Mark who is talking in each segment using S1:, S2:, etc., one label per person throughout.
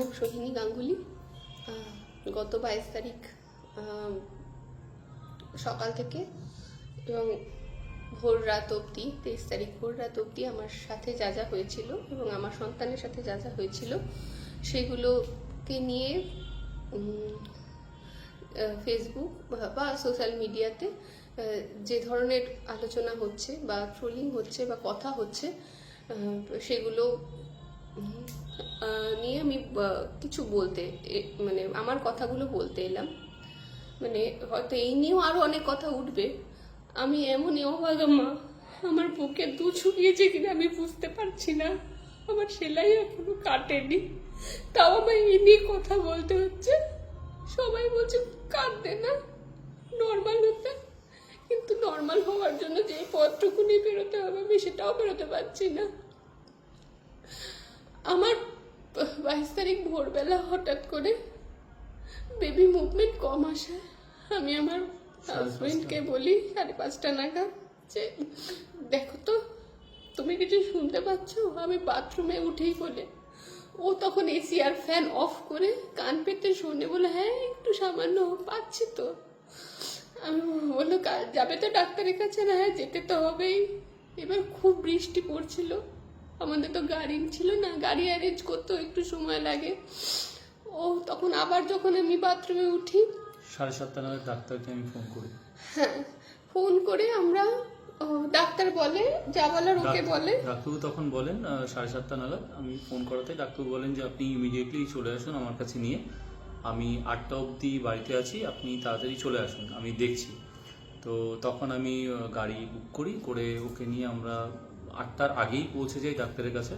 S1: নাম সোহিনী গাঙ্গুলি। গত 22 তারিখ সকাল থেকে এবং ভোর রাত অবধি 23 তারিখ ভোর রাত অবধি আমার সাথে যা যা হয়েছিল এবং আমার সন্তানের সাথে যা যা হয়েছিল সেগুলোকে নিয়ে ফেসবুক বা সোশ্যাল মিডিয়াতে যে ধরনের আলোচনা হচ্ছে বা ট্রোলিং হচ্ছে বা কথা হচ্ছে সেগুলো নিয়ে আমি কিছু বলতে মানে আমার কথাগুলো বলতে এলাম। মানে হয়তো এই নিয়েও আরও অনেক কথা উঠবে। আমি এমনই অভাগা মা, আমার বুকে দুধ শুকিয়েছে কিনা আমি বুঝতে পারছি না। আমার সেলাই এখনো কাটেনি, তাও আমার এই নিয়ে কথা বলতে হচ্ছে। সবাই বলছে কাঁদতে না, নর্মাল হতে, কিন্তু নর্মাল হওয়ার জন্য যে পথটুকু নিয়ে বেরোতে হবে আমি সেটাও বেরোতে পারছি না। আমার 22 তারিখ ভোরবেলা হঠাৎ করে বেবি মুভমেন্ট কম আসায় আমি আমার হাজবেন্ডকে বলি 5:30 নাগাদ যে দেখো তো তুমি কিছু শুনতে পাচ্ছ? আমি বাথরুমে উঠেই বলে ও তখন এসি আর ফ্যান অফ করে কান পেতে শোনে, বলে হ্যাঁ একটু সামান্য পাচ্ছি তো। আমি বললো কাল যাবে তো ডাক্তারের কাছে? না, হ্যাঁ যেতে তো হবেই। এবার খুব বৃষ্টি পড়ছিল, আমাদের তো গাড়ি ছিল না, গাড়ি অ্যারেঞ্জ করতেও একটু সময় লাগে। ও তখন আবার যখন আমি বাথরুমে উঠি
S2: 7:30 নাগাদ ডাক্তারকে আমি ফোন করি।
S1: হ্যাঁ, ফোন করে আমরা ডাক্তার বলে যা বলার ওকে বলে।
S2: ডাক্তারবাবু তখন বলেন 7:30 নাগাদ আমি ফোন করাতে ডাক্তারবাবু বলেন যে আপনি ইমিডিয়েটলি চলে আসুন আমার কাছে নিয়ে, আমি 8টা অবধি বাড়িতে আছি, আপনি তাড়াতাড়ি চলে আসুন, আমি দেখছি। তো তখন আমি গাড়ি বুক করে ওকে নিয়ে আমরা 8টার আগেই পৌঁছে যাই ডাক্তারের কাছে।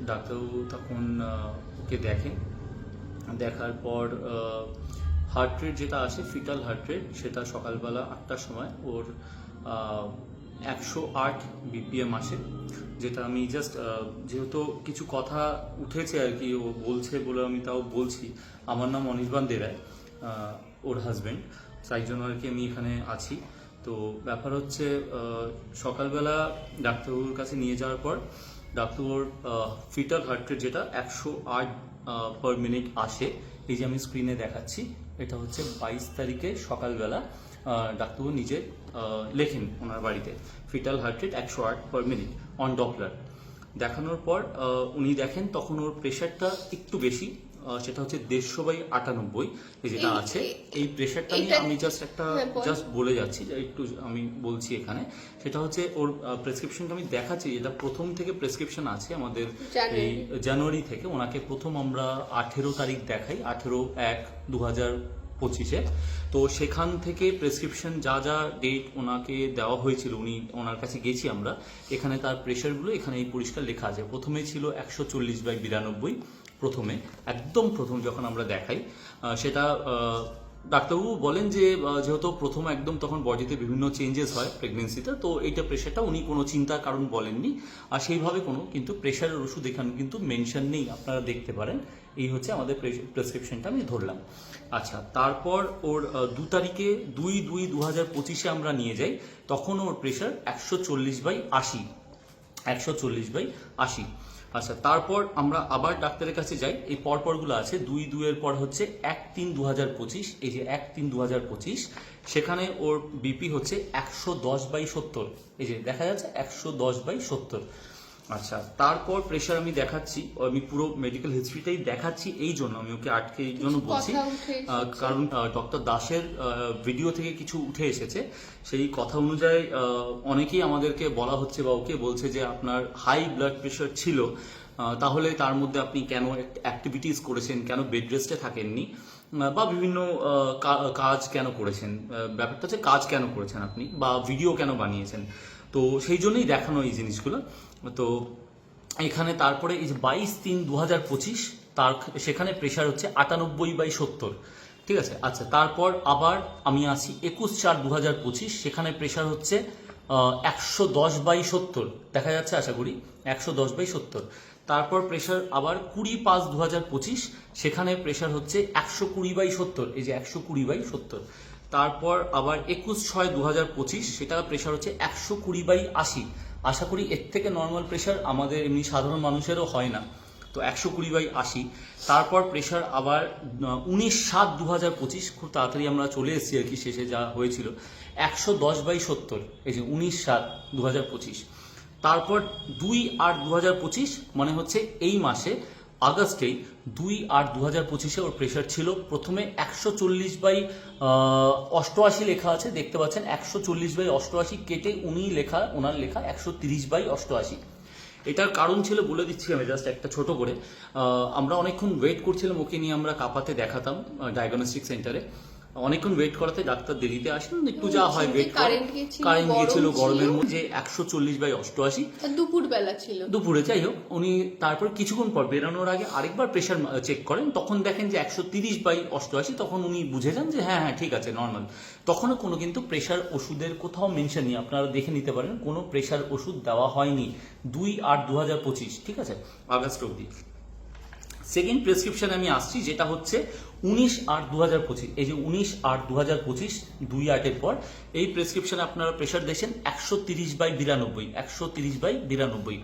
S2: ডাক্তারবাবু তখন ওকে দেখেন, দেখার পর হার্ট রেট যেটা আসে ফিটাল হার্ট রেট, সেটা সকালবেলা 8টার সময় ওর 108 BPM আসে, যেটা আমি জাস্ট যেহেতু কিছু কথা উঠেছে আর কি ও বলছে বলে আমি তাও বলছি। আমার নাম অনির্বাণ দে রায়, ওর হাজব্যান্ড, তাই জন্য আর কি আমি এখানে আছি। তো ব্যাপার হচ্ছে সকালবেলা ডাক্তারবাবুর কাছে নিয়ে যাওয়ার পর ডাক্তারবাবুর ফিটাল হার্ট রেট যেটা 108 পার মিনিট আসে, এই যে আমি স্ক্রিনে দেখাচ্ছি, এটা হচ্ছে 22 তারিখে সকালবেলা ডাক্তারবাবু নিজে লেখেন ওনার বাড়িতে fetal heart rate 108 per minute on Doppler. দেখানোর পর উনি দেখেন তখন ওর প্রেশারটা একটু বেশি, সেটা হচ্ছে 150/98 এই যেটা আছে। এই প্রেশারটা নিয়ে আমি জাস্ট বলে যাচ্ছি, একটু আমি বলছি এখানে। সেটা হচ্ছে ওর প্রেসক্রিপশনটা আমি দেখাচ্ছি, যেটা প্রথম থেকে প্রেসক্রিপশন আছে আমাদের এই জানুয়ারি থেকে। ওনাকে প্রথম আমরা 18 তারিখ দেখাই, 18/1/2025-এ। তো সেখান থেকে প্রেসক্রিপশন যা যা ডেট ওনাকে দেওয়া হয়েছিল, ওনার কাছে গেছি আমরা, এখানে তার প্রেশারগুলো এখানে এই পরিষ্কার লেখা আছে। প্রথমে ছিল 140/92, প্রথমে একদম প্রথম যখন আমরা দেখাই সেটা ডাক্তারবাবু বলেন যে যেহেতু প্রথম একদম তখন বডিতে বিভিন্ন চেঞ্জেস হয় প্রেগনেন্সিতে, তো এইটা প্রেশারটা উনি কোনো চিন্তার কারণ বলেননি। আর সেইভাবে কোনো কিন্তু প্রেশারের ওষুধ এখানে কিন্তু মেনশন নেই, আপনারা দেখতে পারেন। এই হচ্ছে আমাদের প্রেসক্রিপশনটা আমি ধরলাম। আচ্ছা, তারপর ওর 2 তারিখে 2/2/2025-এ আমরা নিয়ে যাই, তখন ওর প্রেশার 140/80, 140/80। আচ্ছা, তারপর আমরা আবার ডাক্তারের কাছে যাই, এই পরপরগুলো আছে 2/2-এর পর হচ্ছে 1/3/2025, এই যে 1/3/2025, সেখানে ওর বিপি হচ্ছে 110/70, এই যে দেখা যাচ্ছে 110/70। আচ্ছা, তারপর প্রেশার আমি দেখাচ্ছি, আমি পুরো মেডিকেল হিস্ট্রিটাই দেখাচ্ছি, এই জন্য আমি ওকে আটকে এই জন্য বলছি, কারণ ডক্টর দাসের ভিডিও থেকে কিছু উঠে এসেছে। সেই কথা অনুযায়ী অনেকেই আমাদেরকে বলা হচ্ছে বা ওকে বলছে যে আপনার হাই ব্লাড প্রেশার ছিল, তাহলে তার মধ্যে আপনি কেন অ্যাক্টিভিটিস করেছেন, কেন বেড রেস্টে থাকেননি, বা বিভিন্ন কাজ কেন করেছেন, ব্যাপারটা হচ্ছে কাজ কেন করেছেন আপনি, বা ভিডিও কেন বানিয়েছেন। তো সেই জন্যই দেখানো এই জিনিসগুলো। তো এখানে তারপরে এই যে 22/3/2025 তার সেখানে প্রেশার হচ্ছে 98/70, ঠিক আছে। আচ্ছা, তারপর আবার আমি আসি 21/4/2025, সেখানে প্রেশার হচ্ছে 110/70, দেখা যাচ্ছে আশা করি 110/70। তারপর প্রেশার আবার 20/5/2025, সেখানে প্রেশার হচ্ছে 120/70, এই যে 120/70। তারপর আবার 21/6/2025, সেটা প্রেশার হচ্ছে 120/80। আশা করি এর থেকে নর্মাল প্রেশার আমাদের এমনি সাধারণ মানুষেরও হয় না। তো 120/80। তারপর প্রেশার আবার 19/7/2025, খুব তাড়াতাড়ি আমরা চলে এসেছি আর কি শেষে যা হয়েছিল, 110/70, এই যে 19/7/2025। তারপর 2/8/2025, মানে হচ্ছে এই মাসে আগস্টেই 2/8/2025 ওর প্রেশার ছিল প্রথমে 140/88 লেখা আছে, দেখতে পাচ্ছেন 140/88 কেটে ওনার লেখা 130/88। এটার কারণ ছিল বলে দিচ্ছি আমি জাস্ট একটা ছোট করে। আমরা অনেকক্ষণ ওয়েট করছিলাম, ওকে নিয়ে আমরা কাপাতে দেখাতাম ডায়াগনস্টিক সেন্টারে। অনেকক্ষণ ওয়েট করাতে ডাক্তার দেরিতে আসেন, একটু যা হয় ওয়েট
S1: কারেন্ট
S2: গিয়েছিল গরমের মধ্যে 140/88
S1: দুপুর বেলা ছিল,
S2: দুপুরে। যাই হোক, উনি তারপর কিছুক্ষণ পর বেরোনোর আগে আরেকবার প্রেশার চেক করেন, তখন দেখেন যে 130/88। তখন উনি বুঝে যান যে হ্যাঁ ঠিক আছে, নর্মাল। তখনও কোনো কিন্তু প্রেশার ওষুধের কোথাও মেনশন নেই, আপনারা দেখে নিতে পারেন, কোনো প্রেশার ওষুধ দেওয়া হয়নি 2/8/2025, ঠিক আছে, আগস্ট অবধি। সেকেন্ড প্রেসক্রিপশনে আমি আসছি, যেটা হচ্ছে 19/8/2025। এই যে 19/8/2025, 2/8-এর পর এই প্রেসক্রিপশনে আপনারা প্রেশার দেখছেন 130/92, 130/92।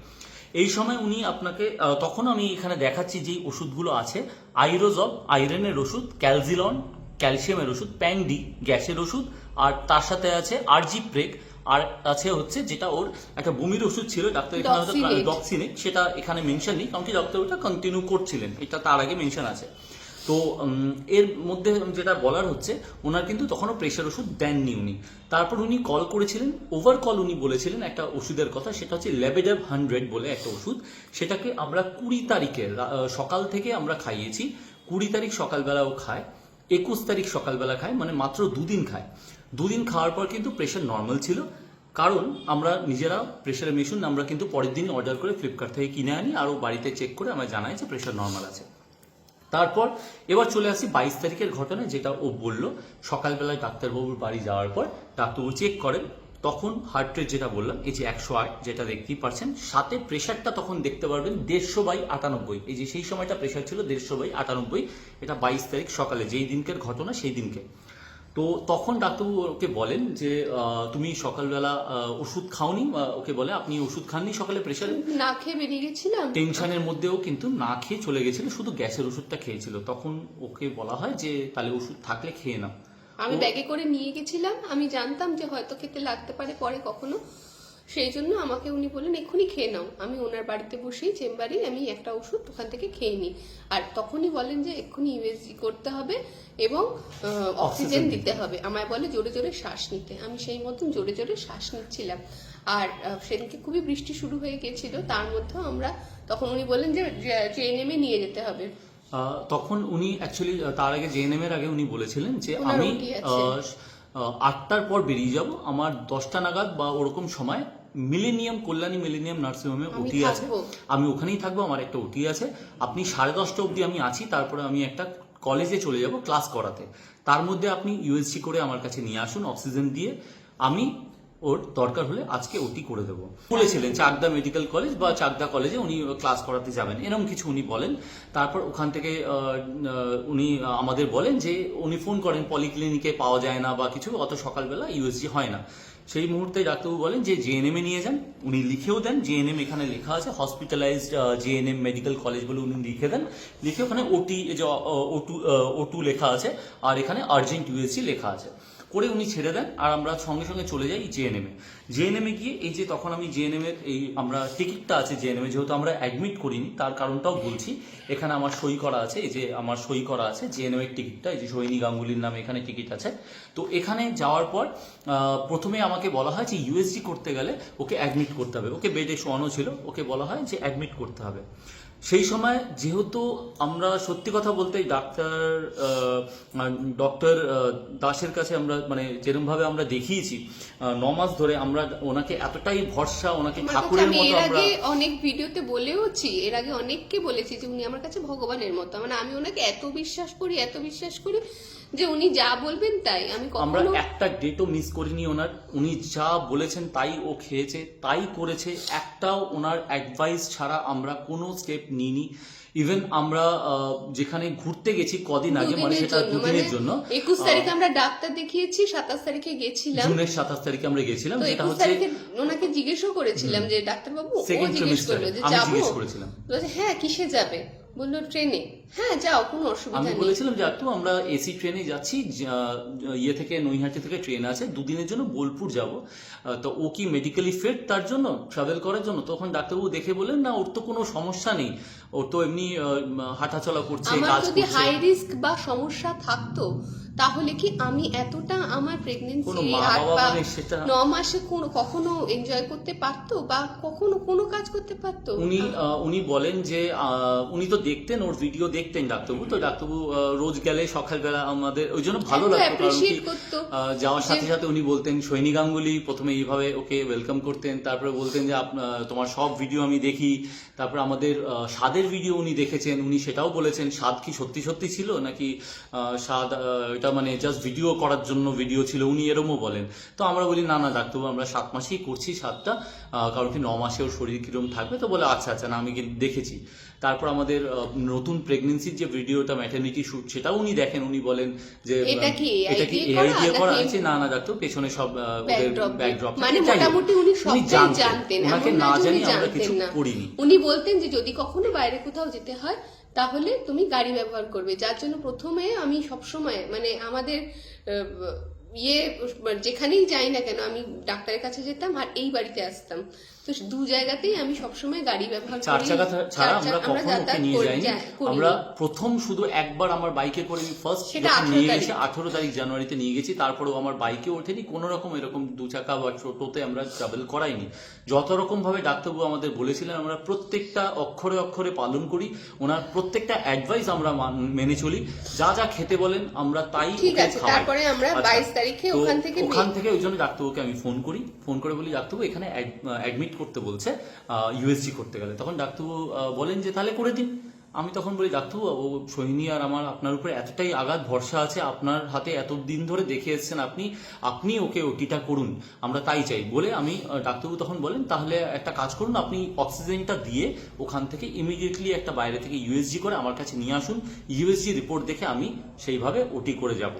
S2: এই সময় উনি আপনাকে, তখন আমি এখানে দেখাচ্ছি যে ওষুধগুলো আছে: আইরোজল, আয়রনের ওষুধ; ক্যালজিলন, ক্যালসিয়ামের ওষুধ; প্যাংডি, গ্যাসের ওষুধ; আর তার সাথে আছে আরজিপ্রেক, আর আছে হচ্ছে যেটা ওর একটা বমির ওষুধ ছিল, ডাক্তার এখানে ডক্সিনেট, সেটা এখানে মেনশন নেই কারণ কি ডক্টর ওটা কন্টিনিউ করছিলেন, এটা তার আগে মেনশন আছে। তো এর মধ্যে যেটা বলার হচ্ছে, ওনার কিন্তু তখনও প্রেশার ওষুধ দেননি উনি। তারপর উনি কল করেছিলেন, ওভার কল উনি বলেছিলেন একটা ওষুধের কথা, সেটা হচ্ছে লেবেডাভ 100 বলে একটা ওষুধ। সেটাকে আমরা 20 তারিখে সকাল থেকে আমরা খাইয়েছি, 20 তারিখ সকালবেলাও খায়, 21 তারিখ সকালবেলা খায়, মানে মাত্র 2 দিন খায়। 2 দিন খাওয়ার পর কিন্তু প্রেশার নর্মাল ছিল, কারণ আমরা নিজেরা প্রেশারের মেশিন আমরা কিন্তু পরের দিনই অর্ডার করে ফ্লিপকার্ট থেকে কিনে আনি, আরও বাড়িতে চেক করে আমরা জানাই যে প্রেশার নর্মাল আছে। তারপর এবার চলে আসি 22 তারিখের ঘটনায়, যেটা ও বলল। সকালবেলায় ডাক্তারবাবুর বাড়ি যাওয়ার পর ডাক্তারবাবু চেক করেন, তখন হার্ট রেট যেটা বললাম, এই যে 108, যেটা দেখতেই পাচ্ছেন, সাথে প্রেশারটা তখন দেখতে পারবেন 150/98। এই যে সেই সময়টা প্রেশার ছিল 150/98, এটা 22 তারিখ সকালে, যেই দিনকের ঘটনা সেই দিনকে। তো তখন ডাক্তারবাবু ওকে বলেন যে তুমি সকালবেলা ওষুধ খাওনি, ওকে বলে আপনি ওষুধ খাননি সকালে প্রেশারে,
S1: না খেয়ে বেরিয়ে গেছিলাম।
S2: টেনশনের মধ্যেও কিন্তু না খেয়ে চলে গেছিল, শুধু গ্যাসের ওষুধটা খেয়েছিল। তখন ওকে বলা হয় যে তাহলে ওষুধ থাকলে খেয়ে নাও।
S1: আমি ব্যাগে করে নিয়ে গেছিলাম, আমি জানতাম যে হয়তো খেতে লাগতে পারে পরে কখনো, সেই জন্য আমাকে উনি বললেন এক্ষুনি খেয়ে নাও। আমি ওনার বাড়িতে বসেই চেম্বারে আমি একটা ওষুধ ওখান থেকে খেয়ে নিই, আর তখনই বলেন যে এক্ষুনি ইউএসজি করতে হবে এবং অক্সিজেন দিতে হবে। আমায় বলে জোরে জোরে শ্বাস নিতে, আমি সেই মতন জোরে জোরে শ্বাস নিচ্ছিলাম। আর সেদিনকে খুবই বৃষ্টি শুরু হয়ে গেছিল, তার মধ্যেও আমরা, তখন উনি বললেন যে জেএনএম নিয়ে যেতে হবে।
S2: তখন উনি অ্যাকচুয়ালি তার আগে জেএনএম এর আগে উনি বলেছিলেন যে আমি 8টার পর বেরিয়ে যাব, আমার 10টা নাগাদ বা ওরকম সময় কল্যাণী মিলেনিয়াম নার্সিংহোমে ওটি আছে, আমি ওখানেই থাকবো, আমার একটা ওটি আছে, আপনি 10:30 অবধি আমি আছি, তারপরে আমি একটা কলেজে চলে যাব ক্লাস করাতে, তার মধ্যে আপনি ইউএসজি করে আমার কাছে নিয়ে আসুন অক্সিজেন দিয়ে, আমি ওর দরকার হলে আজকে ওটি করে দেবো বলেছিলেন। চাকদা মেডিকেল কলেজ বা চাকদা কলেজে উনি ক্লাস করাতে যাবেন, এরকম কিছু উনি বলেন। তারপর ওখান থেকে উনি আমাদের বলেন যে উনি ফোন করেন, পলিক্লিনিকে পাওয়া যায় না বা কিছু, অত সকালবেলা ইউএসজি হয় না। সেই মুহূর্তে ডাক্তারবাবু বলেন যে জেএনএম এ নিয়ে যান, উনি লিখেও দেন, জেএনএম এখানে লেখা আছে, হসপিটালাইজড জেএনএম মেডিকেল কলেজ বলে উনি লিখে দেন, লিখে ওখানে ওটি যে O2 লেখা আছে, আর এখানে আর্জেন্ট ইউএসজি লেখা আছে করে উনি ছেড়ে দেন। আর আমরা সঙ্গে সঙ্গে চলে যাই জেএনএম এ গিয়ে, এই যে তখন আমি জেএনএম এর এই আমরা টিকিটটা আছে জেএনএম এ, যেহেতু আমরা অ্যাডমিট করিনি তার কারণটাও বলছি, এখানে আমার সই করা আছে, এই যে আমার সই করা আছে জেএনএম এর টিকিটটা, এই যে সৈনী গাঙ্গুলির নামে এখানে টিকিট আছে। তো এখানে যাওয়ার পর প্রথমে আমাকে বলা হয় যে ইউএসজি করতে গেলে ওকে অ্যাডমিট করতে হবে, ওকে বেডে শোয়ানো ছিল, ওকে বলা হয় যে অ্যাডমিট করতে হবে। সেই সময় যেহেতু আমরা সত্যি কথা বলতে ডক্টর দাসের কাছে আমরা মানে যেরকমভাবে আমরা দেখিয়েছি 9 মাস ধরে, আমরা ওনাকে এতটাই ভরসা, ওনাকে ঠাকুরের মতো, আমরা
S1: অনেক ভিডিওতে বলেওছি, এর আগে অনেককে বলেছি যে উনি আমার কাছে ভগবানের মতো, মানে আমি ওনাকে এত বিশ্বাস করি যে উনি যা বলবেন তাই। আমরা
S2: একটা ডেটও মিস করিনি ওনার, উনি যা বলেছেন তাই ও খেয়েছে, তাই করেছে, একটাও ওনার অ্যাডভাইস ছাড়া আমরা কোনো স্টেপ নিইনি। ইভেন আমরা যেখানে ঘুরতে গেছি কদিন আগে, মানে সেটা দুদিনের জন্য,
S1: 21 তারিখে আমরা ডাক্তার দেখিয়েছি, 27 তারিখে গেছিলাম,
S2: জুনের 27 তারিখে আমরা গেছিলাম,
S1: তো
S2: যেটা
S1: 21
S2: হচ্ছে
S1: তারিখে ওনাকে জিজ্ঞেসও করেছিলাম যে ডাক্তার বাবু, ও
S2: সেকেন্ড
S1: জিজ্ঞেস
S2: সেমিস্টার,
S1: করলো যে
S2: আমি
S1: যাবো,
S2: জিজ্ঞেস করেছিলাম
S1: বলছে হ্যাঁ কিসে যাবে, বললো ট্রেনে, হ্যাঁ যাও কোনো অসুবিধা
S2: আমি
S1: নেই।
S2: বলেছিলাম যে একটু আমরা এসি ট্রেনে যাচ্ছি, ইয়ে থেকে নৈহাটি থেকে ট্রেন আছে, দুদিনের জন্য বোলপুর যাব, তো ও কি মেডিকেলি ফিট তার জন্য ট্রাভেল করার জন্য? তখন ডাক্তারবাবু দেখে বলেন না, ওর তো কোনো সমস্যা নেই, ওর তো এমনি হাঁটাচলা করছে,
S1: আমার
S2: কাজ
S1: যদি
S2: করছে।
S1: হাই রিস্ক বা সমস্যা থাকতো তাহলে কি আমি এতটা আমার
S2: কোনো
S1: প্রেগনেন্সি
S2: মা
S1: 8
S2: বাবা
S1: বা
S2: মানে সেটা
S1: 9 মাসে কখনো এনজয় করতে পারতো বা কখনো কোনো কাজ করতে পারতো?
S2: উনি বলেন যে উনি তো দেখতেন, ওর ভিডিও দেখতেন ডাক্তারবাবু, তো ডাক্তারবাবু রোজ গেলে সকালবেলা আমাদের ওই জন্য ভালো
S1: এত
S2: লাগতো, কারণ কি
S1: appreciate করতো
S2: যাওয়ার সাথে
S1: যে-
S2: সাথে উনি বলতেন, সৈনী গাঙ্গুলি প্রথমে এইভাবে ওকে ওয়েলকাম করতেন, তারপরে বলতেন যে তোমার সব ভিডিও আমি দেখি, তারপর আমাদের স্বাদের ভিডিও উনি দেখেছেন, উনি সেটাও বলেছেন স্বাদ কি সত্যি সত্যি ছিল নাকি স্বাদ এটা মানে জাস্ট ভিডিও করার জন্য ভিডিও ছিল, উনি এরমও বলেন। তো আমরা বলি না না ডাক্তারবাবু, আমরা 7 মাসেই করছি স্বাদটা, কারণ কি 9 মাসে ওর শরীর কিরম থাকবে, তো বলে আচ্ছা আচ্ছা, না আমি কিন্তু দেখেছি। তারপর আমাদের নতুন প্রেগনেন্সির যে ভিডিওটা ম্যাটারনিটি শুট, সেটাও উনি দেখেন, উনি বলেন যে
S1: এটা কি AI
S2: এটা কি
S1: দিয়ে
S2: এআই
S1: করা
S2: দিয়ে করা
S1: নাকি
S2: আছে? না না ডাক্তার, পেছনে সব ওদের ব্যাকড্রপ,
S1: মানে মোটামুটি উনি সবটাই জানতেন,
S2: ওনাকে
S1: এমন
S2: না
S1: যে
S2: জানি
S1: উনি
S2: আমরা কিছু
S1: জানতেন না।
S2: করিনি।
S1: উনি বলতেন যে যদি কখনো বাইরে কোথাও যেতে হয় তাহলে তুমি গাড়ি ব্যবহার করবে, যার জন্য প্রথমে আমি সবসময় মানে আমাদের যেখানেই যাই না কেন আমি ডাক্তারের কাছে যেতাম আর এই বাড়িতে আসতাম, তো দু জায়গাতেই আমি সবসময় গাড়ি ব্যবহার
S2: 4
S1: করি।
S2: চাকা ছাড়া আমরা কখনো ওকে
S1: যাতায়াত
S2: নিয়ে যাইনি।
S1: করিনি।
S2: আমরা প্রথম শুধু একবার আমার বাইকে করে ফার্স্ট
S1: সেটা 18
S2: নিয়ে
S1: তারিখ।
S2: গেছি, 18 তারিখ জানুয়ারিতে নিয়ে গেছি, তারপরেও আমার বাইকে ওঠেনি, কোনো রকম এরকম 2 চাকা বা টোটোতে আমরা ট্রাভেল করাইনি। যত রকম ভাবে ডাক্তারবাবু আমাদের বলেছিলেন আমরা প্রত্যেকটা অক্ষরে অক্ষরে পালন করি, ওনার প্রত্যেকটা অ্যাডভাইস আমরা মেনে চলি, যা যা খেতে বলেন আমরা তাই
S1: ঠিক
S2: ওকে
S1: আছে।
S2: খাওয়াই।
S1: তারপরে আমরা
S2: আচ্ছা,
S1: 22 তারিখে
S2: তো
S1: ওখান থেকে
S2: ওই জন্য ডাক্তারবাবুকে আমি ফোন করে বলি ডাক্তারবাবু এখানে অ্যাডমিট করতে বলছে ইউএসজি করতে গেলে। তখন ডাক্তারবাবু বলেন যে তাহলে করে দিন। আমি তখন বলি ডাক্তারবাবু, ও সোহিনী আর আমার আপনার উপরে এতটাই আঘাত ভরসা আছে, আপনার হাতে এতদিন ধরে দেখে এসেছেন, আপনি ওকে ওটিটা করুন, আমরা তাই চাই বলে আমি ডাক্তারবাবু তখন বলেন তাহলে একটা কাজ করুন, আপনি অক্সিজেনটা দিয়ে ওখান থেকে ইমিডিয়েটলি একটা বাইরে থেকে ইউএসজি করে আমার কাছে নিয়ে আসুন, ইউএসজি রিপোর্ট দেখে আমি সেইভাবে ওটি করে যাব।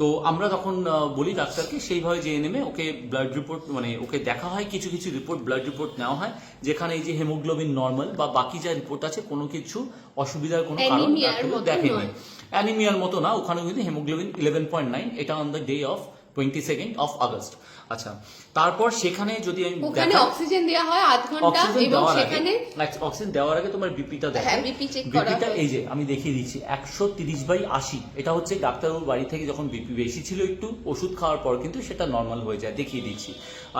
S2: তো আমরা তখন বলি ডাক্তারকে, সেইভাবে যে নেমে ওকে ব্লাড রিপোর্ট মানে ওকে দেখা হয়, কিছু কিছু রিপোর্ট ব্লাড রিপোর্ট নেওয়া হয়, যেখানে এই যে হেমোগ্লোবিন নর্মাল বা বাকি যা রিপোর্ট আছে কোনো কিছু অসুবিধার কোনো কারণ
S1: অ্যানিমিয়ার
S2: ডাক্তারবাবু
S1: মতো
S2: দেখেনি।
S1: নয়।
S2: অ্যানিমিয়ার মতো না, ওখানে কিন্তু হেমোগ্লোবিন 11.9, এটা on the day of 22nd of August। আচ্ছা, তারপর সেখানে যদি আমি
S1: ওখানে অক্সিজেন দেওয়া হয় 8 ঘন্টা এবং সেখানে
S2: অক্সিজেন দেওয়ার আগে তোমার বিপিটা দেখো।
S1: হ্যাঁ, BP চেক করা
S2: বিপিটা
S1: হয়।
S2: এই যে আমি দেখিয়ে দিচ্ছি 130/80, এটা হচ্ছে ডাক্তারবাবুর বাড়ি থেকে যখন বিপি বেশি ছিল একটু ওষুধ খাওয়ার পর কিন্তু সেটা নর্মাল হয়ে যায়, দেখিয়ে দিচ্ছি।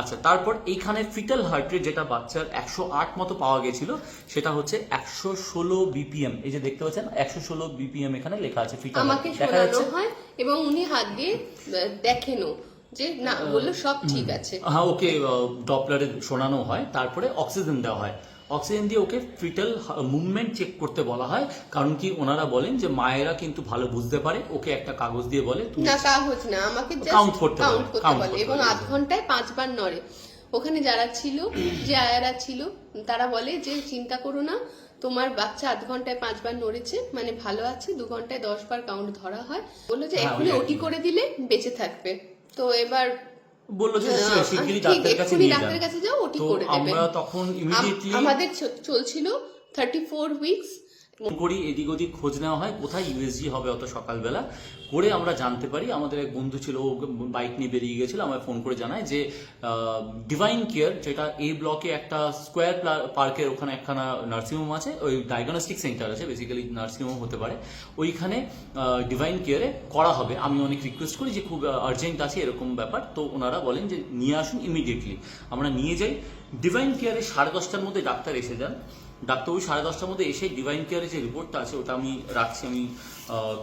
S2: আচ্ছা, তারপর এইখানে ফিটাল হার্ট রেট যেটা বাচ্চার 108 মতো পাওয়া গেছিল, সেটা হচ্ছে 116 বিপিএম। এই যে দেখতে পাচ্ছেন 116 বিপিএম এখানে লেখা আছে ফিটাল,
S1: আমাকে
S2: দেখা
S1: শোনানো
S2: যাচ্ছে।
S1: হয় এবং উনি হাত দিয়ে দেখেনও যে না, বললো সব ঠিক আছে।
S2: হ্যাঁ, ওকে ডপলারে শোনানো হয়, তারপরে অক্সিজেন দেওয়া হয়। অক্সিজেন দিয়ে ওকে ফিটাল মুভমেন্ট চেক করতে বলা হয়, কারণ কি ওনারা বলেন যে মায়েরা কিন্তু ভালো বুঝতে পারে, ওকে একটা কাগজ দিয়ে বলে তুমি
S1: না কাগজ না, আমাকে
S2: Count করতে
S1: কাউন্ট
S2: বলে,
S1: করতে
S2: count
S1: বলে
S2: করতে
S1: এবং
S2: বলে।
S1: 8 ঘন্টায় 5 বার নড়ে। ওখানে যারা ছিল, যে আয়ারা ছিল, তারা বলে যে চিন্তা করো না, তোমার বাচ্চা 8 ঘন্টায় 5 বার নড়েছে মানে ভালো আছে, 2 ঘন্টায় 10 বার কাউন্ট ধরা হয়। বললো যে
S2: হ্যাঁ,
S1: এখনই
S2: ওই
S1: ওটি করে দিলে বেঁচে থাকবে। তো এবার
S2: বললো যে শিগগিরই
S1: ঠিক,
S2: ডাক্তারের কাছে
S1: এক্ষুনি
S2: নিয়ে যান।
S1: ডাক্তারের কাছে যাও, ওটি
S2: তো
S1: করে দেবে।
S2: আমরা তখন ইমিডিয়েটলি
S1: আমাদের চলছিল 34 উইকস।
S2: ফোন করি, এদিক ওদিক খোঁজ নেওয়া হয় কোথায় ইউএসজি হবে অত সকালবেলা, করে আমরা জানতে পারি আমাদের এক বন্ধু ছিল, ও বাইক নিয়ে বেরিয়ে গেছিল, আমায় ফোন করে জানায় যে ডিভাইন কেয়ার, যেটা এই ব্লকে একটা স্কোয়ার পার্কের ওখানে একখানা নার্সিংহোম আছে, ওই ডায়াগনস্টিক সেন্টার আছে, বেসিক্যালি নার্সিংহোম হতে পারে, ওইখানে ডিভাইন কেয়ারে করা হবে। আমি অনেক রিকোয়েস্ট করি যে খুব আর্জেন্ট আছে এরকম ব্যাপার, তো ওনারা বলেন যে নিয়ে আসুন ইমিডিয়েটলি। আমরা নিয়ে যাই ডিভাইন কেয়ারে, 10:30টার মধ্যে ডাক্তার এসে যান। ডাক্তারবাবু 10:30টার মধ্যে এসে ডিভাইন কেয়ারের যে রিপোর্টটা আছে ওটা আমি রাখছি আমি।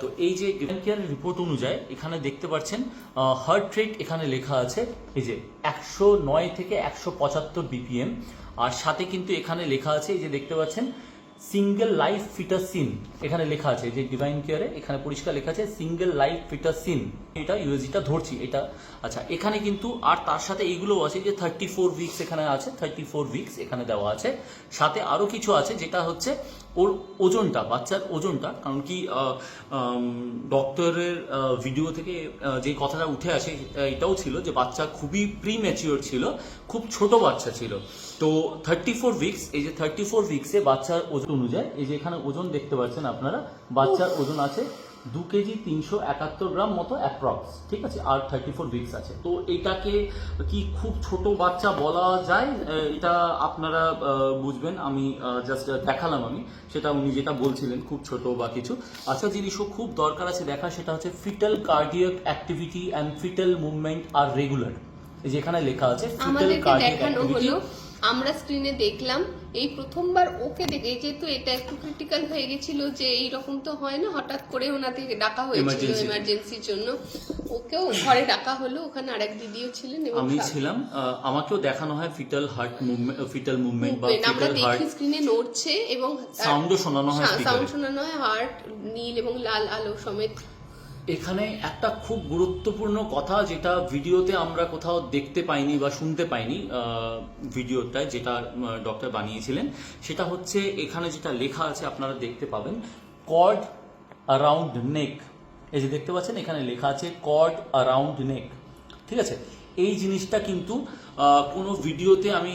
S2: তো এই যে ডিভাইন কেয়ারের রিপোর্ট অনুযায়ী এখানে দেখতে পাচ্ছেন হার্ট রেট এখানে লেখা আছে এই যে 109 থেকে 175 বিপিএম, আর সাথে কিন্তু এখানে লেখা আছে এই যে দেখতে পাচ্ছেন সিঙ্গেল লাইফ ফিটাসিন, এখানে লেখা আছে যে ডিভাইন কেয়ারে এখানে পরিষ্কার লেখা আছে সিঙ্গেল লাইফ ফিটাসিন, এটা ইউএসজিটা ধরছি এটা। আচ্ছা, এখানে কিন্তু আর তার সাথে এইগুলো আছে যে 34 উইকস এখানে আছে, 34 উইকস এখানে দেওয়া আছে, সাথে আরো কিছু আছে যেটা হচ্ছে ওর ওজনটা, বাচ্চার ওজনটা, কারণ কি ডক্টরের ভিডিও থেকে যে কথাটা উঠে আসে এটাও ছিল যে বাচ্চা খুবই প্রিম্যাচিওর ছিল, খুব ছোট বাচ্চা ছিল। তো 34 উইকস, এই যে 34 উইকসে বাচ্চার ওজন অনুযায়ী এই যে এখানে ওজন দেখতে পাচ্ছেন আপনারা, বাচ্চার ওজন আছে 2 কেজি 371 গ্রাম মতো অ্যাপ্রক্স, ঠিক আছে, আর 34 উইকস আছে। তো এটাকে কি খুব ছোট বাচ্চা বলা যায়, এটা আপনারা বুঝবেন, আমি জাস্ট দেখালাম আমি, সেটা উনি যেটা বলছিলেন খুব ছোট বা কিছু। আচ্ছা, জিনিসও খুব দরকার আছে দেখা, সেটা হচ্ছে foetal cardiac activity and foetal movement আর রেগুলার। যেখানে লেখা আছে ফিটাল
S1: আমাদেরকে
S2: কার্ডিয়াক
S1: দেখানো
S2: অ্যাক্টিভিটি,
S1: হলো, আমরা স্ক্রিনে দেখলাম, এই প্রথমবার ওকে দেখে, যেহেতু এটা একটু ক্রিটিক্যাল হয়ে গেছিল যে এইরকম তো হয় না, হঠাৎ করে ওনাকে ডাকা হয়েছিল এমার্জেন্সির জন্য, ওকেও ঘরে ডাকা হলো, ওখানে আরেক দিদিও ছিলেন এবং
S2: আমি ছিলাম, আমাকেও দেখানো হয় fetal heart movement, fetal movement বা
S1: আমরা
S2: ফিটাল হার্ট,
S1: দেখি স্ক্রিনে নড়ছে এবং
S2: সাউন্ডও শোনানো হয়,
S1: সাউন্ড শোনানো হয়, হার্ট নীল এবং লাল আলো সমেত।
S2: এখানে একটা খুব গুরুত্বপূর্ণ কথা যেটা ভিডিওতে আমরা কোথাও দেখতে পাইনি বা শুনতে পাইনি, ভিডিওটায় যেটা ডক্টর বানিয়েছিলেন, সেটা হচ্ছে এখানে যেটা লেখা আছে আপনারা দেখতে পাবেন, কর্ড অ্যারাউন্ড নেক। এই যে দেখতে পাচ্ছেন এখানে লেখা আছে কর্ড অ্যারাউন্ড নেক, ঠিক আছে। এই জিনিসটা কিন্তু কোনো ভিডিওতে আমি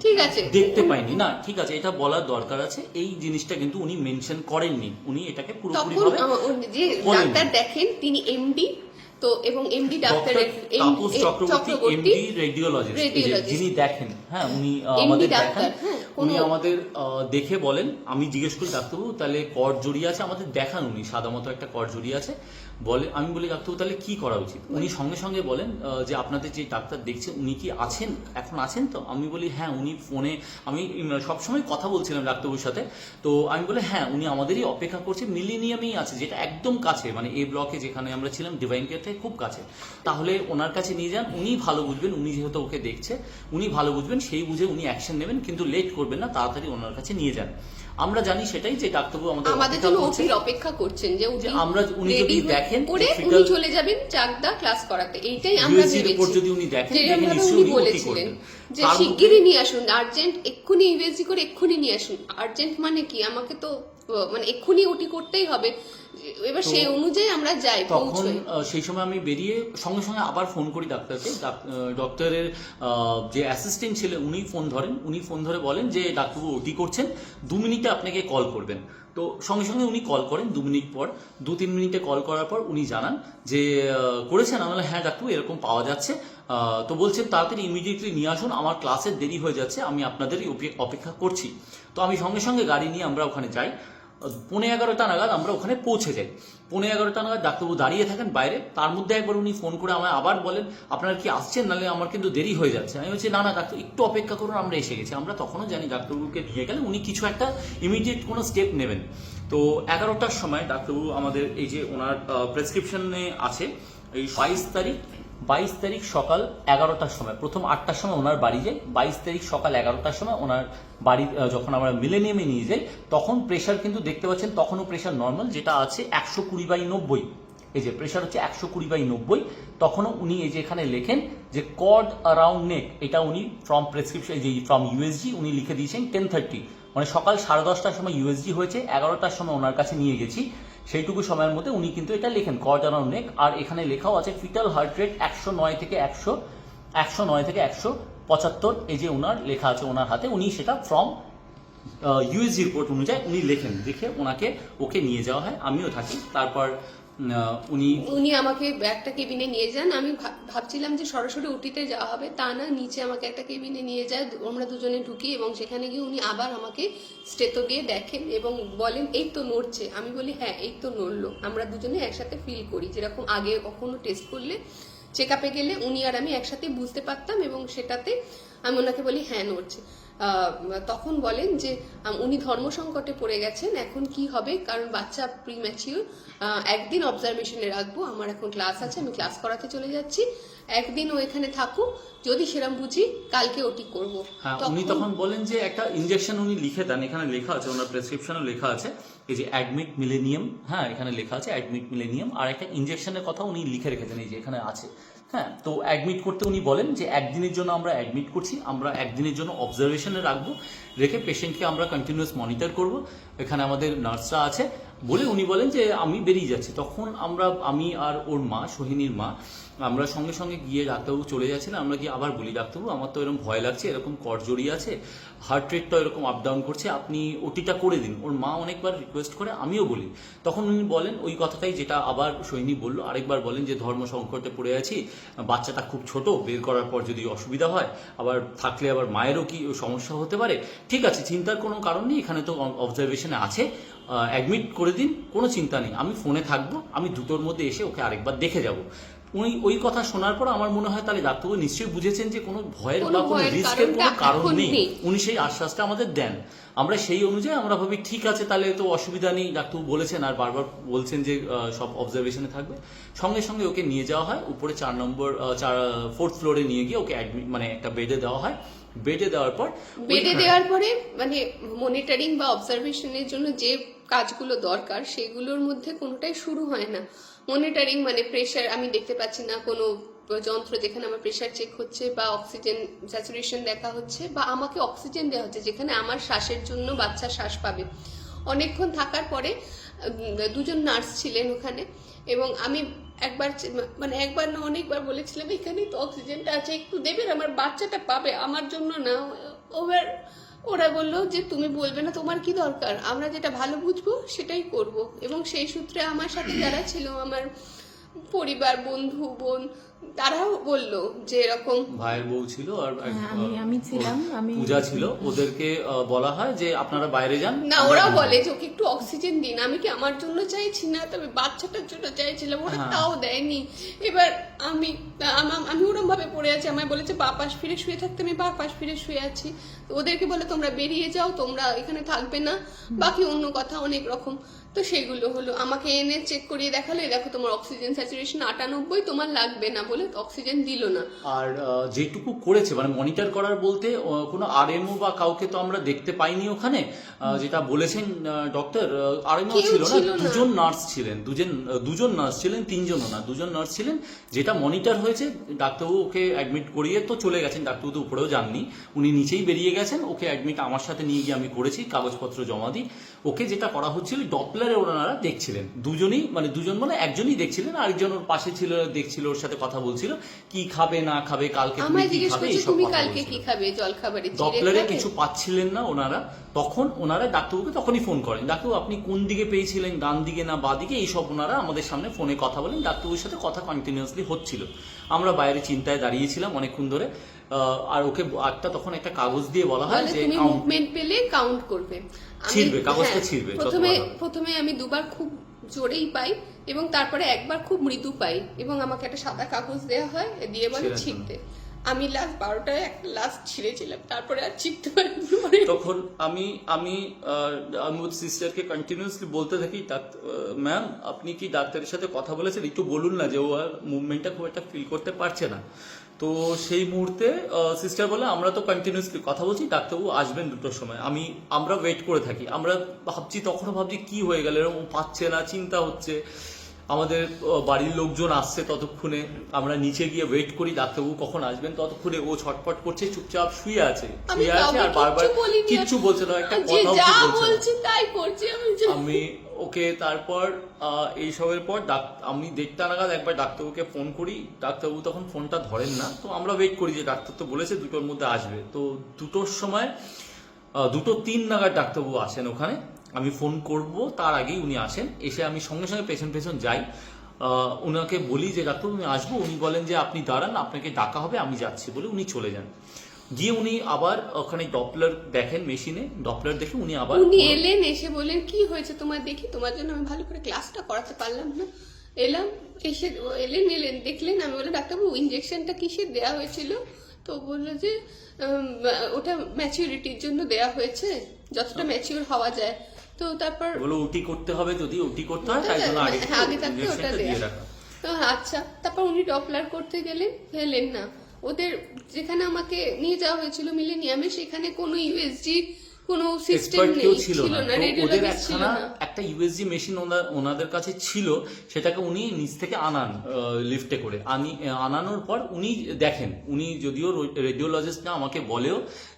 S1: ঠিক আছে
S2: দেখতে পাইনি না, ঠিক আছে, এটা বলার দরকার আছে। এই জিনিসটা কিন্তু উনি মেনশন করেননি, উনি এটাকে পুরোপুরি ভাবে
S1: যে ডাক্তার দেখেন তিনি এমডি, তো এবং এমডি ডাক্তারের
S2: তাপস চক্রবর্তী এমডি রেডিওলজিস্ট যিনি দেখেন, হ্যাঁ উনি আমাদের দেখেন, উনি আমাদের দেখে বলেন, আমি জিজ্ঞেস করি ডাক্তারবাবু তাহলে কর্ড জড়িয়ে আছে, আমাদের দেখান উনি সাদা মতো একটা কর্ড জড়িয়ে আছে, বলে, আমি বলি ডাক্তারবাবু তাহলে কি করা উচিত, উনি সঙ্গে সঙ্গে বলেন যে আপনাদের যে ডাক্তার দেখছে উনি কি আছেন, এখন আছেন তো, আমি বলি হ্যাঁ উনি ফোনে, আমি সবসময় কথা বলছিলাম ডাক্তারবাবুর সাথে, তো আমি বলি হ্যাঁ উনি আমাদেরই অপেক্ষা করছে, মিলেনিয়ামেই আছে, যেটা একদম কাছে, মানে এই ব্লকে যেখানে আমরা ছিলাম ডিভাইন কেয়ার থেকে খুব কাছে, তাহলে ওনার কাছে নিয়ে যান, উনি ভালো বুঝবেন, উনি যেহেতু ওকে দেখছে উনি ভালো বুঝবেন, সেই বুঝে উনি অ্যাকশন নেবেন, কিন্তু লেট করবেন না, তাড়াতাড়ি ওনার কাছে নিয়ে যান। আমরা জানি সেটাই যে ডাক্তারবাবু
S1: আমাদের জন্য ওটির অপেক্ষা করছেন, যে
S2: আমরা উনি যদি দেখেন
S1: করে উনি চলে যাবেন চাকদা ক্লাস করাতে, এইটাই আমরা ভেবেছি।
S2: যদি উনি দেখেন
S1: উনি বলেছিলেন যে শিগগিরই নিয়ে আসুন, আর্জেন্ট, এক্ষুনি ইউএসজি করে এক্ষুনি নিয়ে আসুন। আর্জেন্ট মানে কি, আমাকে তো মানে এক্ষুনি ওটি করতেই হবে, এবার সেই অনুযায়ী আমরা যাই, পৌঁছাই।
S2: সেই সময় আমি বেরিয়ে সঙ্গে সঙ্গে আবার ফোন করি ডাক্তারকে, ডক্টরের যে অ্যাসিস্ট্যান্ট ছিলেন উনি ফোন ধরেন, উনি ফোন ধরে বলেন যে ডাক্তারবাবু ওটি করছেন, 2 মিনিটে আপনাকে কল করবেন। তো সঙ্গে সঙ্গে উনি কল করেন, 2 মিনিট পর, 2-3 মিনিটে কল করার পর উনি জানান যে করেছেন। আমি বললাম হ্যাঁ ডাক্তারবাবু এরকম পাওয়া যাচ্ছে, তো বলছেন তাড়াতাড়ি ইমিডিয়েটলি নিয়ে আসুন, আমার ক্লাসের দেরি হয়ে যাচ্ছে, আমি আপনাদেরই অপেক্ষা করছি। তো আমি সঙ্গে সঙ্গে গাড়ি নিয়ে আমরা ওখানে যাই, 11:15 নাগাদ আমরা ওখানে পৌঁছে যাই। 11:15 নাগাদ ডাক্তারবাবু দাঁড়িয়ে থাকেন বাইরে, তার মধ্যে একবার উনি ফোন করে আমায় আবার বলেন আপনারা কি আসছেন, নাহলে আমার কিন্তু দেরি হয়ে যাচ্ছে। আমি বলছি না না ডাক্তার একটু অপেক্ষা করুন, আমরা এসে গেছি। আমরা তখনও জানি ডাক্তারবাবুকে নিয়ে গেলে উনি কিছু একটা ইমিডিয়েট কোনো স্টেপ নেবেন। তো 11টার সময় ডাক্তারবাবু আমাদের এই যে ওনার প্রেসক্রিপশনে আছে এই 22 তারিখ সকাল 11টার সময়, প্রথম 8টার সময় ওনার বাড়ি যাই, 22 তারিখ সকাল 11টার সময় ওনার বাড়ি যখন আমরা মিলেনিয়ামে নিয়ে যাই, তখন প্রেশার কিন্তু দেখতে পাচ্ছেন তখনও প্রেশার নর্মাল, যেটা আছে 120/90, এই যে প্রেশার হচ্ছে 120/90। তখনও উনি এই যে এখানে লেখেন যে কর্ড অ্যারাউন্ড নেক, এটা উনি ফ্রম প্রেসক্রিপশন যে ফ্রম ইউএসজি উনি লিখে দিয়েছেন 10:30, মানে সকাল 10:30টার সময় ইউএসজি হয়েছে, 11টার সময় ওনার কাছে নিয়ে গেছি, সেইটুকু সময়ের মধ্যে উনি কিন্তু এটা লেখেন কর্ড অ্যারাউন্ড নেক। আর এখানে লেখাও আছে ফিটাল হার্ট রেট 109 থেকে 175, এই যে ওনার লেখা আছে ওনার হাতে, উনি সেটা ফ্রম ইউএসজি রিপোর্ট অনুযায়ী উনি লেখেন, দেখে ওকে নিয়ে যাওয়া হয়, আমিও থাকি। তারপর উনি
S1: আমাকে একটা কেবিনে নিয়ে যান, আমি ভাবছিলাম যে সরাসরি ওটিতে যাওয়া হবে, তা না, নিচে আমাকে একটা কেবিনে নিয়ে যায়, আমরা দুজনে ঢুকি এবং সেখানে গিয়ে উনি আবার আমাকে স্টেথো দিয়ে দেখেন এবং বলেন এই তো নড়ছে। আমি বলি হ্যাঁ এই তো নড়লো, আমরা দুজনে একসাথে ফিল করি, যেরকম আগে কখনো টেস্ট করলে চেক আপে গেলে উনি আর আমি একসাথে বুঝতে পারতাম, এবং সেটাতে আমি ওনাকে বলি হ্যাঁ নড়ছে। তখন বলেন যে উনি ধর্ম সংকটে পড়ে গেছেন, এখন কি হবে, কারণ বাচ্চা প্রিম্যাচিওর, একদিন অবজারভেশনে রাখবো, আমার এখন ক্লাস আছে, আমি ক্লাস করাতে চলে যাচ্ছি, একদিন ও এখানে থাকুক, যদি সেরকম বুঝি কালকে ওটি করব।
S2: হ্যাঁ, উনি তখন বলেন যে একটা ইনজেকশন উনি লিখে দেন, এখানে লেখা আছে, ওনার প্রেসক্রিপশনে লেখা আছে এই যে অ্যাডমিট মিলেনিয়াম, হ্যাঁ এখানে লেখা আছে অ্যাডমিট মিলেনিয়াম, আর একটা ইনজেকশনের কথা উনি লিখে রেখেছেন এই যে এখানে আছে। হ্যাঁ, তো অ্যাডমিট করতে উনি বলেন যে একদিনের জন্য আমরা অ্যাডমিট করছি, আমরা একদিনের জন্য অবজারভেশনে রাখবো, রেখে পেশেন্টকে আমরা কন্টিনিউয়াস মনিটর করব, এখানে আমাদের নার্সরা আছে বলে উনি বলেন যে আমি বেরিয়ে যাচ্ছি। তখন আমি আর ওর মা, সোহিনীর মা, আমরা সঙ্গে সঙ্গে গিয়ে ডাক্তারবাবু চলে যাচ্ছিলাম, আমরা গিয়ে আবার বলি ডাক্তারবাবু আমার তো এরকম ভয় লাগছে, এরকম কর জড়িয়ে আছে, হার্ট রেটটা এরকম আপ ডাউন করছে, আপনি ওটিটা করে দিন। ওর মা অনেকবার রিকোয়েস্ট করে, আমিও বলি। তখন উনি বলেন ওই কথাটাই যেটা আবার সোহিনী বললো, আরেকবার বলেন যে ধর্ম সংকটে পড়ে আছি, বাচ্চাটা খুব ছোট, বের করার পর যদি অসুবিধা হয়, আবার থাকলে আবার মায়েরও কি সমস্যা হতে পারে, ঠিক আছে চিন্তার কোনো কারণ নেই, এখানে তো অবজারভেশনে আছে, অ্যাডমিট করে দিন, কোনো চিন্তা নেই, আমি ফোনে থাকবো, আমি 2টোর মধ্যে এসে ওকে আরেকবার দেখে যাব। উনি ওই কথা শোনার পর আমার মনে হয় তাহলে ডাক্তারবাবু নিশ্চয়ই বুঝেছেন যে কোনো ভয়ের বা কোনো রিস্কের কোনো কারণ নেই, উনি সেই আশ্বাসটা আমাদের দেন। আমরা সেই অনুযায়ী আমরা ভাবি ঠিক আছে তাহলে তো অসুবিধা নেই, ডাক্তারবাবু বলেছেন আর বারবার বলছেন যে সব অবজারভেশনে থাকবে। সঙ্গে সঙ্গে ওকে নিয়ে যাওয়া হয় উপরে 4th ফ্লোরে নিয়ে গিয়ে ওকে অ্যাডমিট মানে একটা বেডে দেওয়া হয়। বেডে দেওয়ার পরে
S1: মানে মনিটরিং বা অবজারভেশনের জন্য যে কাজগুলো দরকার সেগুলোর মধ্যে কোনোটাই শুরু হয় না। মনিটরিং মানে প্রেশার, আমি দেখতে পাচ্ছি না কোনো যন্ত্র যেখানে আমার প্রেশার চেক হচ্ছে বা অক্সিজেন স্যাচুরেশন দেখা হচ্ছে বা আমাকে অক্সিজেন দেওয়া হচ্ছে যেখানে আমার শ্বাসের জন্য বাচ্চা শ্বাস পাবে। অনেকক্ষণ থাকার পরে 2জন নার্স ছিলেন ওখানে, এবং আমি একবার না অনেকবার বলেছিলাম এখানেই তো অক্সিজেনটা আছে, একটু দেবেন, আমার বাচ্চাটা পাবে, আমার জন্য না। ওরা বললো যে তুমি বলবে না, তোমার কি দরকার, আমরা যেটা ভালো বুঝবো সেটাই করব। এবং সেই সূত্রে আমার সাথে যারা ছিল, আমার পরিবার, বন্ধু, বোন, তারাও বললো যে এরকম
S2: ভাইয়ের বউ ছিল আর
S3: আমি ছিলাম,
S2: পূজা ছিল, ওদেরকে বলা হয় যে আপনারা বাইরে যান
S1: না। ওরাও বলে যে ওকে একটু অক্সিজেন দিন, আমি কি আমার জন্য চাইছি না, তবে বাচ্চাটার জন্য চাইছিলাম, ওরা তাও দেয়নি। এবার আমি ওরম ভাবে পড়ে আছি, আমায় বলেছে বা পাশ ফিরে শুয়ে থাকতে, আমি বা পাশ ফিরে শুয়ে আছি। তো ওদেরকে বলে তোমরা বেরিয়ে যাও, তোমরা এখানে থাকবে না, বাকি অন্য কথা অনেক রকম। তো সেগুলো হলো, আমাকে এনে চেক করিয়ে দেখালো, দেখো তোমার অক্সিজেন স্যাচুরেশন 98, তোমার লাগবে না বলে অক্সিজেন দিল না।
S2: আর যেটুকু করেছে মানে মনিটর করার বলতে কোনো আরএমও বা কাউকে তো আমরা দেখতে পাইনি ওখানে, যেটা বলেছেন ডক্টর, আরএমও ছিল না, 2জন নার্স ছিলেন, দুজন নার্স ছিলেন, 3জনও না, 2জন নার্স ছিলেন। যেটা মনিটর হয়েছে, ডাক্তারবাবু ওকে অ্যাডমিট করিয়ে তো চলে গেছেন, ডাক্তারবাবু তো উপরেও যাননি, উনি নিচেই বেরিয়ে গেছেন। ওকে অ্যাডমিট আমার সাথে নিয়ে গিয়ে আমি করেছি, কাগজপত্র জমা দিই। ওকে যেটা করা হচ্ছিল, ডপলারে ওনারা দেখছিলেন, দুজন মানে একজনই দেখছিলেন, আরেকজন ওর পাশে ছিল, দেখছিল, ওর সাথে কথা বলছিল, কি খাবে না খাবে, কালকে তুমি কি খাবে, এইসব কথা বলছিল। ডপলারে কিছু পাচ্ছিলেন না ওনারা, তখন ওনারা ডাক্তারবাবুকে তখনই ফোন করেন, ডাক্তারবাবু আপনি কোন দিকে পেয়েছিলেন, ডান দিকে না বাঁ দিকে, এইসব ওনারা আমাদের সামনে ফোনে কথা বলেন। ডাক্তারবাবুর সাথে কথা কন্টিনিউয়াসলি হচ্ছিল, আমরা বাইরে চিন্তায় দাঁড়িয়েছিলাম অনেকক্ষণ ধরে। আর ওকে তখন একটা কাগজ দিয়ে বলা হয় যে
S1: মুভমেন্ট পেলে কাউন্ট করবে,
S2: ছিড়বে, কাগজটা ছিড়বে।
S1: প্রথমে আমি 2বার খুব জোরেই পাই এবং তারপরে একবার খুব মৃদু পাই, এবং আমাকে একটা সাদা কাগজ দেওয়া হয়, দিয়ে বলে ছিঁড়তে। আমি লাস্ট 12টায় একটা লাস্ট ছিঁড়েছিলাম, তারপরে আর ছিঁড়তে পারিনি।
S2: তখন আমি সিস্টারকে কন্টিনিউয়াসলি বলতে থাকি, ম্যাম আপনি কি ডাক্তারের সাথে কথা বলেছেন, একটু বলুন না যে ও আর মুভমেন্টটা খুব একটা ফিল করতে পারছে না। তো সেই মুহূর্তে সিস্টার বলে আমরা তো কন্টিনিউয়াসলি কথা বলছি, ডাক্তারবাবু আসবেন 2টোর সময়। আমরা ওয়েট করে থাকি, আমরা তখনও ভাবছি কি হয়ে গেল, এরকম পাচ্ছে না, চিন্তা হচ্ছে। আমাদের বাড়ির লোকজন আসছে ততক্ষণে, আমরা নিচে গিয়ে ওয়েট করি ডাক্তারবাবু কখন আসবেন, ততক্ষণে ও ছটফট করছে, চুপচাপ শুয়ে আছে আর বারবার কিচ্ছু বলছে না, একটা কথা বলছে তাই করছে। আমি ওকে তারপর এইসবের পর আমি 1:30 নাগাদ একবার ডাক্তারবাবুকে ফোন করি, ডাক্তারবাবু তখন ফোনটা ধরেন না। তো আমরা ওয়েট করি যে ডাক্তার তো বলেছে 2টোর মধ্যে আসবে, তো 2টোর সময় 2:03 নাগাদ ডাক্তারবাবু আসেন ওখানে। আমি ফোন করব তার আগেই উনি আসেন, এসে আমি সঙ্গে সঙ্গে পেছন যাই, ওনাকে বলি যে ডাক্তারবাবু আমি আসবো। উনি বলেন যে আপনি দাঁড়ান, আপনাকে ডাকা হবে, আমি যাচ্ছি বলে উনি চলে যান। গিয়ে উনি আবার ওখানে ডপলার দেখেন, মেশিনে ডপলার দেখে উনি
S1: এলেন, এসে বললেন কি হয়েছে তোমার, দেখি তোমার জন্য আমি ভালো করে ক্লাসটা করাতে পারলাম না। এলেন দেখলেন, আমি বলে ডাক্তারবাবু ইঞ্জেকশনটা কিসের দেওয়া হয়েছিল? তো বললো যে ওটা ম্যাচিউরিটির জন্য দেওয়া হয়েছে, যতটা ম্যাচিউর হওয়া যায়। তো তারপর
S2: বলো ওটি করতে হবে, যদি ওটি করতে হয় তাই জন্য আগে থাকতে ওটা দিয়ে রাখা।
S1: তো আচ্ছা, তারপর উনি ডপলার করতে গেলেন, পেলেন না। ওদের যেখানে আমাকে নিয়ে যাওয়া হয়েছিল মিলেনিয়ামে, সেখানে কোনো ইউএসজি কোনো সিস্টেম
S2: এক্সপার্ট কেউ
S1: নেই,
S2: ছিল না। তো ওদের
S1: রেডিওলজিস্ট ছিল
S2: একখানা
S1: না।
S2: একটা ইউএসজি মেশিন ওনাদের কাছে ছিল, সেটাকে উনি নিচ থেকে আনান লিফটে করে আনানোর পর উনি দেখেন, উনি যদিও রেডিওলজিস্ট না, আমাকে বলেও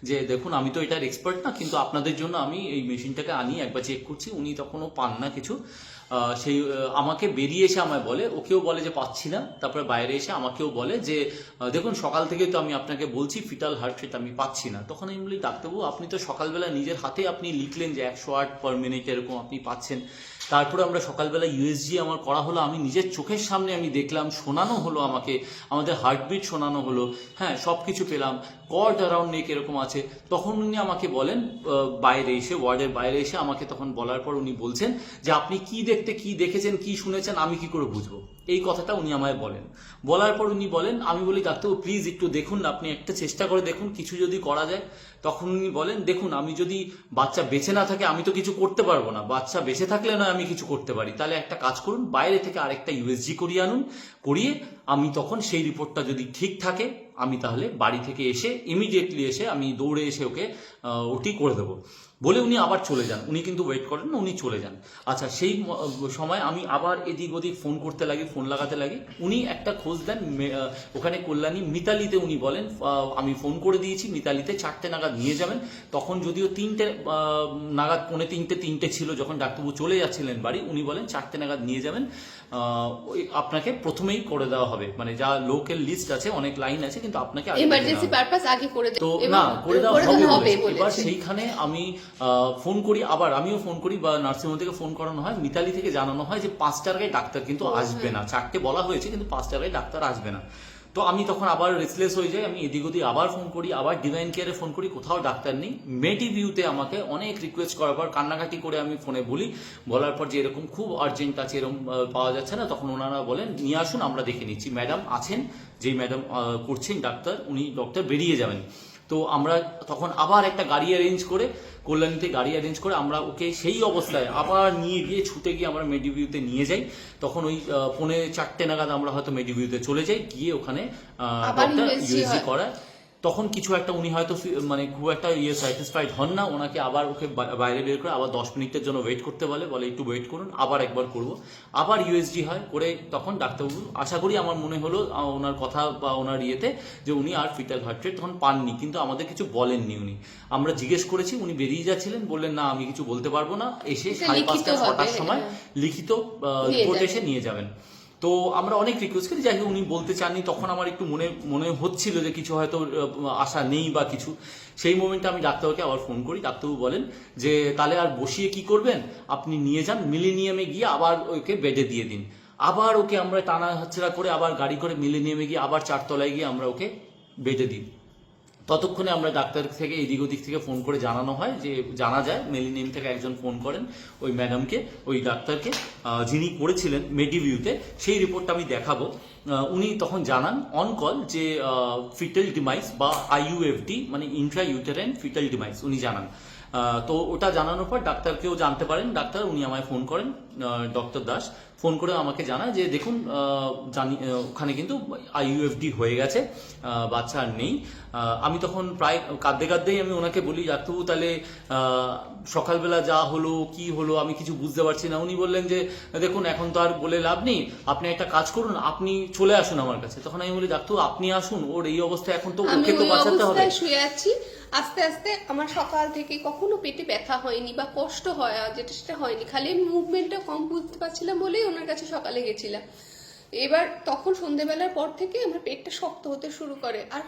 S2: যে দেখুন আমি তো এটার এক্সপার্ট না, কিন্তু আপনাদের জন্য আমি এই মেশিনটাকে আনি, একবার চেক করছি। উনি তখনও পান না কিছু। আমাকে বেরিয়ে এসে আমায় বলে, ওকেও বলে যে পাচ্ছি না, তারপরে বাইরে এসে আমাকেও বলে যে দেখুন সকাল থেকে তো আমি আপনাকে বলছি ফিটাল হার্ট রেট আমি পাচ্ছি না। তখন আমি বলি ডাক্তারবাবু আপনি তো সকালবেলা নিজের হাতে আপনি লিখলেন যে 108/মিনিট এরকম আপনি পাচ্ছেন, তারপরে আমরা সকালবেলা ইউএসজি আমার করা হলো, আমি নিজের চোখের সামনে আমি দেখলাম, শোনানো হলো আমাকে, আমাদের হার্টবিট শোনানো হলো, হ্যাঁ সব কিছু পেলাম, কর্ড অ্যারাউন্ড নেক এরকম আছে। তখন উনি আমাকে বলেন বাইরে এসে, ওয়ার্ডের বাইরে এসে আমাকে তখন বলার পর উনি বলছেন যে আপনি কি দেখেছেন কি শুনেছেন আমি কি করে বুঝবো, এই কথাটা উনি আমায় বলেন। বলার পর উনি বলেন, আমি বলি ডাক্তারবাবু প্লিজ একটু দেখুন, আপনি একটা চেষ্টা করে দেখুন কিছু যদি করা যায়। তখন উনি বলেন দেখুন আমি যদি বাচ্চা বেঁচে না থাকে আমি তো কিছু করতে পারবো না, বাচ্চা বেঁচে থাকলে নয় আমি কিছু করতে পারি, তাহলে একটা কাজ করুন বাইরে থেকে আরেকটা ইউএসজি করিয়ে আনুন, করিয়ে আমি তখন সেই রিপোর্টটা যদি ঠিক থাকে আমি তাহলে বাড়ি থেকে এসে ইমিডিয়েটলি এসে আমি দৌড়ে এসে ওকে ওটি করে দেবো বলে উনি আবার চলে যান। উনি কিন্তু ওয়েট করেন না, উনি চলে যান। আচ্ছা সেই সময় আমি আবার এদিক ওদিক ফোন করতে লাগি, ফোন লাগাতে লাগি। উনি একটা খোঁজ দেন ওখানে কল্যাণী মিতালিতে, উনি বলেন আমি ফোন করে দিয়েছি মিতালিতে 4টে নাগাদ নিয়ে যাবেন। তখন যদিও 3টে নাগাদ, 2:45 ছিল যখন ডাক্তারবাবু চলে যাচ্ছিলেন বাড়ি, উনি বলেন 4টে নাগাদ নিয়ে যাবেন, ওই আপনাকে প্রথমেই করে দেওয়া হবে, মানে যা লোকের লিস্ট আছে অনেক লাইন আছে কিন্তু আপনাকে
S1: ইমার্জেন্সি পারপাস আগে করে দেব,
S2: তো না করে দেওয়া হবে। এবার
S1: বলেছে।
S2: সেইখানে আমি ফোন করি, আমিও ফোন করি বা নার্সিংহোম থেকে ফোন করানো হয়, মিতালি থেকে জানানো হয় যে 5টার আগে ডাক্তার কিন্তু আসবে না, 4টে বলা হয়েছে কিন্তু 5টার আগে ডাক্তার আসবে না। তো আমি তখন আবার রেসলেস হয়ে যাই, আমি এদিক ওদিক আবার ফোন করি, আবার ডিভাইন কেয়ারে ফোন করি, কোথাও ডাক্তার নেই। মেডিভিউতে আমাকে অনেক রিকোয়েস্ট করার পর কান্নাকাটি করে আমি ফোনে বলি, বলার পর যে এরকম খুব আর্জেন্ট আছে, এরকম পাওয়া যাচ্ছে না, তখন ওনারা বলেন নিয়ে আসুন আমরা দেখে নিচ্ছি। ম্যাডাম আছেন, যেই ম্যাডাম করছেন ডাক্তার, উনি ডক্টর বেরিয়ে যাবেন। তো আমরা তখন আবার একটা গাড়ি অ্যারেঞ্জ করে, কল্যাণীতে গাড়ি অ্যারেঞ্জ করে আমরা ওকে সেই অবস্থায় আবার নিয়ে গিয়ে ছুটে গিয়ে আমরা মেডিভিউতে নিয়ে যাই। তখন ওই 4:45 নাগাদ আমরা হয়তো মেডিভিউতে চলে যাই, গিয়ে ওখানে ডক্টর ইউএসজি করায়। তখন কিছু একটা উনি হয়তো মানে খুব একটা স্যাটিসফাইড হন না, ওনাকে আবার ওকে বাইরে বের করে আবার 10 মিনিটের জন্য ওয়েট করতে বলে একটু ওয়েট করুন, আবার একবার করব, আবার ইউএসজি হয় করে। তখন ডাক্তারবাবু আশা করি, আমার মনে হলো ওনার কথা বা ওনার ইয়েতে যে উনি আর ফিটাল হার্ট রেট তখন পাননি, কিন্তু আমাদের কিছু বলেননি উনি। আমরা জিজ্ঞেস করেছি, উনি বেরিয়ে যাচ্ছিলেন, বললেন না আমি কিছু বলতে পারবো না, এসে 5:30-6টার সময় লিখিত রিপোর্ট এসে নিয়ে যাবেন। তো আমরা অনেক রিকোয়েস্ট করি, যাই হোক উনি বলতে চাননি। তখন আমার একটু মনে হচ্ছিল যে কিছু হয়তো আশা নেই বা কিছু। সেই মোমেন্টে আমি ডাক্তারবাবুকে আবার ফোন করি, ডাক্তারবাবু বলেন যে তাহলে আর বসিয়ে কি করবেন, আপনি নিয়ে যান মিলেনিয়ামে গিয়ে আবার ওকে বেডে দিয়ে দিন। আবার ওকে আমরা টানা হাতছাড়া করে আবার গাড়ি করে মিলেনিয়ামে গিয়ে আবার 4 তলায় গিয়ে আমরা ওকে বেডে দিই। ততক্ষণে আমরা ডাক্তার থেকে এদিক ওদিক থেকে ফোন করে জানানো হয়, যে জানা যায় মিলেনিয়াম থেকে একজন ফোন করেন ওই ম্যাডামকে, ওই ডাক্তারকে যিনি করেছিলেন মেডিভিউতে, সেই রিপোর্টটা আমি দেখাবো। উনি তখন জানান অন কল যে ফিটাল ডিমাইস বা আইইউএফডি মানে ইন্ট্রা ইউটেরাইন ফিটাল ডিমাইস উনি জানান। তো ওটা জানানোর পর ডাক্তারকেও জানতে পারেন, ডাক্তার উনি আমায় ফোন করেন, ডক্টর দাস ফোন করে আমাকে জানায় যে দেখুন জানি ওখানে কিন্তু আইইউএফডি হয়ে গেছে, বাচ্চা আর নেই। আমি তখন প্রায় কাঁদতেই আমি ওনাকে বলি ডাক্তারবাবু তাহলে সকালবেলা যা হলো কি হলো আমি কিছু বুঝতে পারছি না। উনি বললেন যে দেখুন এখন তো আর বলে লাভ নেই, আপনি একটা কাজ করুন, আপনি চলে আসুন আমার কাছে। তখন আমি বলি ডাক্তারবাবু আপনি আসুন, ওর এই অবস্থা এখন তো ওকে তো বাঁচাতে হবে।
S1: আমি শুয়ে আছি, আস্তে আস্তে আমার সকাল থেকে কখনো পেটে ব্যথা হয়নি বা কষ্ট হয় যেটা সেটা হয়নি, খালি মুভমেন্টটা কম বুঝতে পারছিলাম বলেই ওনার কাছে সকালে গেছিলাম। এবার তখন সন্ধ্যেবেলার পর থেকে আমার পেটটা শক্ত হতে শুরু করে, আর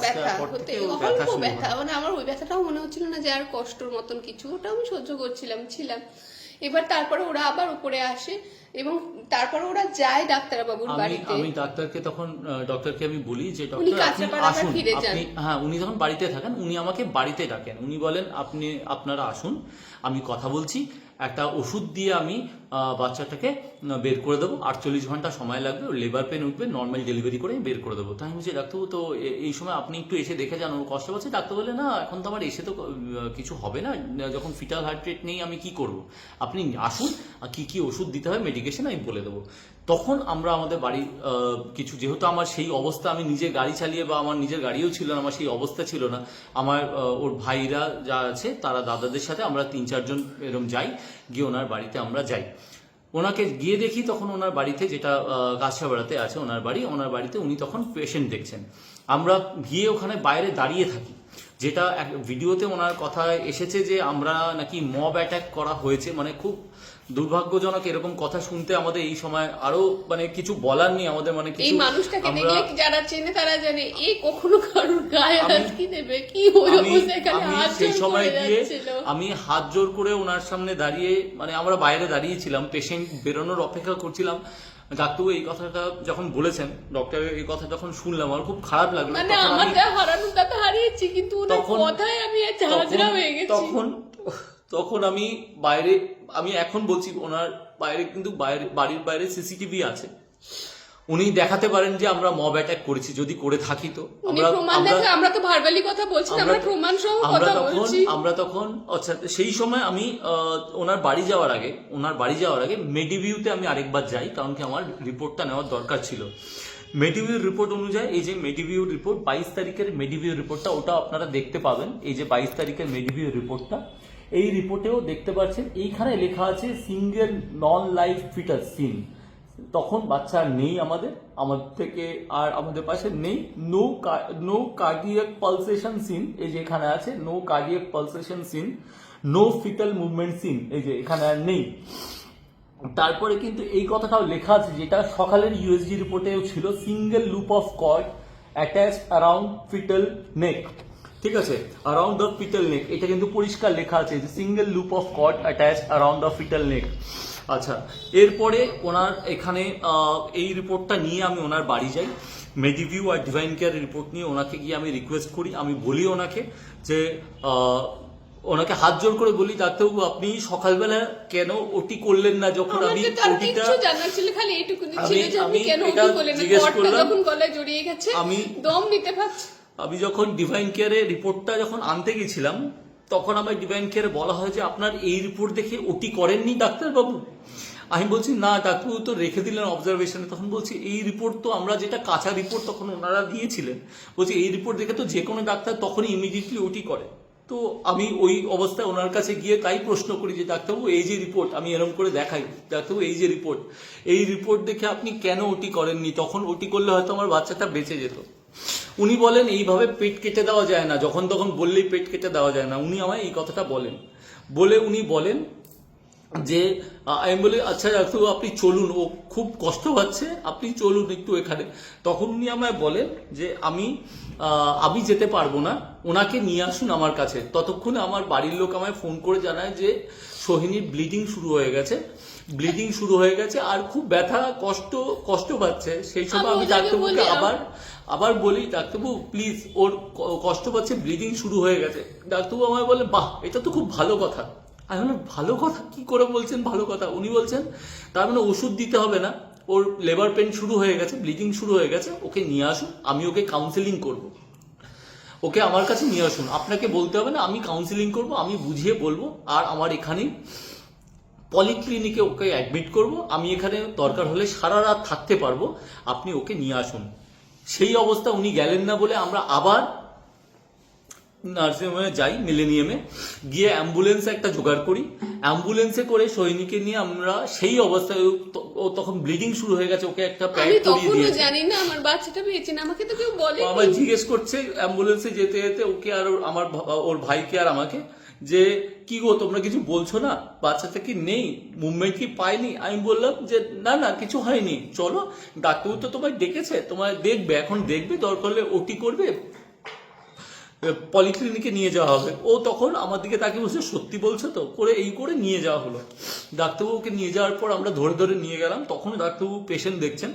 S1: ব্যথা হতে অল্প ব্যথা, মানে আমার ওই ব্যথাটাও মনে হচ্ছিল না যে আর কষ্টর মতন কিছু, ওটা আমি সহ্য করছিলাম। এবার তারপরে ওরা আবার উপরে আসে এবং তারপরে ওরা যায় ডাক্তারবাবুর বাড়িতে।
S2: আমি ডক্টরকে আমি বলি যে ডক্টর আপনি আসুন, আপনি হ্যাঁ উনি যখন বাড়িতে থাকেন উনি আমাকে বাড়িতে ডাকেন, উনি বলেন আপনারা আসুন, আমি কথা বলছি, একটা ওষুধ দিয়ে আমি বাচ্চাটাকে বের করে দেবো, 48 ঘন্টা সময় লাগবে, ওর লেবার পেন উঠবে, নর্মাল ডেলিভারি করে বের করে দেবো। তাই আমি বলছি ডাক্তারবাবু তো এই সময় আপনি একটু এসে দেখে যান, ওর কষ্ট পাচ্ছে। ডাক্তার বলে না এখন তো আমার এসে তো কিছু হবে না, যখন ফিটাল হার্ট রেট নেই আমি কি করব, আপনি আসুন, কি কি ওষুধ দিতে হয় মেডিকেশন আমি বলে দেবো। তখন আমরা আমাদের বাড়ির কিছু, যেহেতু আমার সেই অবস্থা, আমি নিজে গাড়ি চালিয়ে বা আমার নিজের গাড়িও ছিল না, আমার সেই অবস্থা ছিল না, আমার ওর ভাইরা যা আছে তারা দাদাদের সাথে আমরা 3-4 জন এরকম যাই, গিয়ে ওনার বাড়িতে আমরা যাই। ওনাকে গিয়ে দেখি তখন ওনার বাড়িতে, যেটা কাছাপাড়াতে আছে ওনার বাড়ি, ওনার বাড়িতে উনি তখন পেশেন্ট দেখছেন। আমরা গিয়ে ওখানে বাইরে দাঁড়িয়ে থাকি, যেটা এক ভিডিওতে ওনার কথা এসেছে যে আমরা নাকি মব অ্যাটাক করা হয়েছে, মানে খুব দুর্ভাগ্যজনক এরকম কথা শুনতে আমাদের এই সময় আরো মানে কিছু বলার নেই আমাদের, মানে
S1: এই
S2: কিছু
S1: মানুষটাকে
S2: আমরা
S1: দেখলে যারা চেনে তারা জানে এ কখনো কারোর গায়ে হাত কি দেবে, কি হয়ে বসে এখানে
S2: আমি
S1: হাত
S2: সেই
S1: জোড়
S2: সময়
S1: করে
S2: গিয়ে
S1: যাচ্ছিল।
S2: আমি হাত জোর করে ওনার সামনে দাঁড়িয়ে, মানে আমরা বাইরে দাঁড়িয়েছিলাম, পেশেন্ট বেরোনোর অপেক্ষা করছিলাম। ডাক্তারবাবু এই কথাটা যখন বলেছেন, ডক্টর এই কথা যখন শুনলাম আমার খুব খারাপ লাগলো।
S1: মানে
S2: তখন
S1: আমার
S2: আমি-
S1: যা হারানোর তা হারিয়েছি, কিন্তু ওনার
S2: তখন-
S1: কথায় আমি ঝাঁঝরা হয়ে গেছি।
S2: তখন আমি বাইরে, আমি এখন বলছি ওনার বাইরে, কিন্তু বাড়ির বাইরে সিসিটিভি আছে, উনি দেখাতে পারেন যে আমরা মব অ্যাটাক করেছি, যদি করে থাকি তো
S1: উনি প্রমাণ দেখে, আমরা তো ভার্বালি কথা বলছি না, আমরা প্রমাণ সহ কথা বলছি।
S2: আমরা তখন আচ্ছা সেই সময় আমি ওনার বাড়ি যাওয়ার আগে মেডিভিউতে আমি আরেকবার যাই, কারণ কি আমার রিপোর্টটা নেওয়ার দরকার ছিল। মেডিভিউর রিপোর্ট অনুযায়ী, এই যে মেডিভিউর রিপোর্ট 22 তারিখের মেডিভিউ রিপোর্টটা, ওটা আপনারা দেখতে পাবেন। এই যে 22 তারিখের মেডিভিউ রিপোর্টটা, এই রিপোর্টেও দেখতে পাচ্ছেন এইখানে লেখা আছে single non life foetus seen. তখন বাচ্চা নেই আমাদের থেকে, আর আমাদের পাশে নেই, নো কার্ডিয়াক পালসেশন সিন, এই যে এখানে আছে no cardiac pulsation seen, no foetal movement seen, এই যে এখানে আর নেই। তারপরে কিন্তু এই কথাটাও লেখা আছে, যেটা সকালের ইউএসজি রিপোর্টেও ছিল, single loop of cord attach around fetal neck. ঠিক আছে, অ্যারাউন্ড দ্য ফিটাল নেক, এটা কিন্তু পরিষ্কার লেখা আছে যে single loop of cord attach around the fetal neck. আচ্ছা, এরপরে ওনার এখানে এই রিপোর্টটা নিয়ে আমি ওনার বাড়ি যাই, মেডিভিউ আর ডিভাইন কেয়ার রিপোর্ট নিয়ে ওনাকে গিয়ে আমি রিকোয়েস্ট করি, আমি বলি ওনাকে যে ওনাকে হাত জোর করে বলি, ডাক্তারবাবু আপনি সকালবেলা কেন ওটি করলেন না, যখন আমি ওটিটা
S1: জানার ছিল খালি এইটুকুনি ছিল যে আপনি
S2: আমি
S1: কেন
S2: এটা
S1: ওটি করলেন না,
S2: জিজ্ঞেস
S1: কর্ডটা
S2: করলাম।
S1: যখন গলায় জড়িয়ে গেছে দম নিতে পারছে।
S2: আমি যখন ডিভাইন কেয়ারে রিপোর্টটা যখন আনতে গেছিলাম, তখন আমার ডিভাইন কেয়ারে বলা হয় যে আপনার এই রিপোর্ট দেখে ওটি করেননি ডাক্তারবাবু। আমি বলছি না ডাক্তারবাবু তো রেখে দিলেন অবজারভেশনে। তখন বলছি এই রিপোর্ট তো আমরা, যেটা কাঁচা রিপোর্ট তখন ওনারা দিয়েছিলেন, বলছি এই রিপোর্ট দেখে তো যে কোনো ডাক্তার তখনই ইমিডিয়েটলি ওটি করে। তো আমি ওই অবস্থায় ওনার কাছে গিয়ে তাই প্রশ্ন করি যে ডাক্তারবাবু এই যে রিপোর্ট, আমি এরকম করে দেখাই, ডাক্তারবাবু এই যে রিপোর্ট, এই রিপোর্ট দেখে আপনি কেন ওটি করেননি, তখন ওটি করলে হয়তো আমার বাচ্চাটা বেঁচে যেত। উনি বলেন এইভাবে পেট কেটে দেওয়া যায় না, যখন তখন বললেই পেট কেটে দেওয়া যায় না। উনি আমায় এই কথাটা বলেন, বলে উনি বলেন যে আমি বলি আচ্ছা ডাক্তারবাবু আপনি চলুন, ও খুব কষ্ট পাচ্ছে, আপনি চলুন একটু এখানে। তখন উনি আমায় বলেন যে আমি যেতে পারবো না, ওনাকে নিয়ে আসুন আমার কাছে। ততক্ষণে আমার বাড়ির লোক আমায় ফোন করে জানায় যে সোহিনীর ব্লিডিং শুরু হয়ে গেছে, আর খুব ব্যথা কষ্ট পাচ্ছে। সেই সময় আমি ডাক্তারবাবুকে আবার বলি ডাক্তারবাবু প্লিজ, ওর কষ্ট পাচ্ছে, ব্লিডিং শুরু হয়ে গেছে। ডাক্তারবাবু আমায় বলে বাহ এটা তো খুব ভালো কথা। আমি বললাম ভালো কথা, কি করে বলছেন ভালো কথা? উনি বলছেন তার মানে ওষুধ দিতে হবে না, ওর লেবার পেন শুরু হয়ে গেছে, ব্লিডিং শুরু হয়ে গেছে, ওকে নিয়ে আসুন, আমি ওকে কাউন্সেলিং করব, ওকে আমার কাছে নিয়ে আসুন, আপনাকে বলতে হবে না, আমি কাউন্সেলিং করব, আমি বুঝিয়ে বলবো, আর আমার এখানে পলিক্লিনিকে ওকে অ্যাডমিট করব, আমি এখানে দরকার হলে সারা রাত থাকতে পারবো, আপনি ওকে নিয়ে আসুন। সেই অবস্থা উনি গেলেন না বলে আমরা আবার নার্সিংহোমে যাই, মিলেনিয়ামে গিয়ে অ্যাম্বুলেন্সে একটা জোগাড় করি, অ্যাম্বুলেন্সে করে সৈনিকে নিয়ে আমরা সেই অবস্থায়, ও তখন ব্লিডিং শুরু হয়ে গেছে, ওকে একটা প্যাড করিয়ে দিয়েছে।
S1: জানি না আমার বাচ্চাটা বেঁচে না, আমাকে তো কেউ বলে।
S2: আমার জিজ্ঞেস করছে অ্যাম্বুলেন্সে যেতে যেতে ওকে আর ওর ভাইকে আর আমাকে, যে কি গো তোমরা কিছু বলছো না, বাচ্চাটা কি নেই, মুভমেন্ট কি পায়নি? আমি বললাম যে না কিছু হয়নি, চলো ডাক্তারবাবু তো তোমায় ডেকেছে, তোমায় দেখবে, এখন দেখবে, দরকার হলে ওটি করবে, পলিক্লিনিকে নিয়ে যাওয়া হবে। ও তখন আমার দিকে তাকে বলছে সত্যি বলছো তো, করে নিয়ে যাওয়া হলো। ডাক্তারবাবুকে নিয়ে যাওয়ার পর আমরা ধরে নিয়ে গেলাম, তখন ডাক্তারবাবু পেশেন্ট দেখছেন,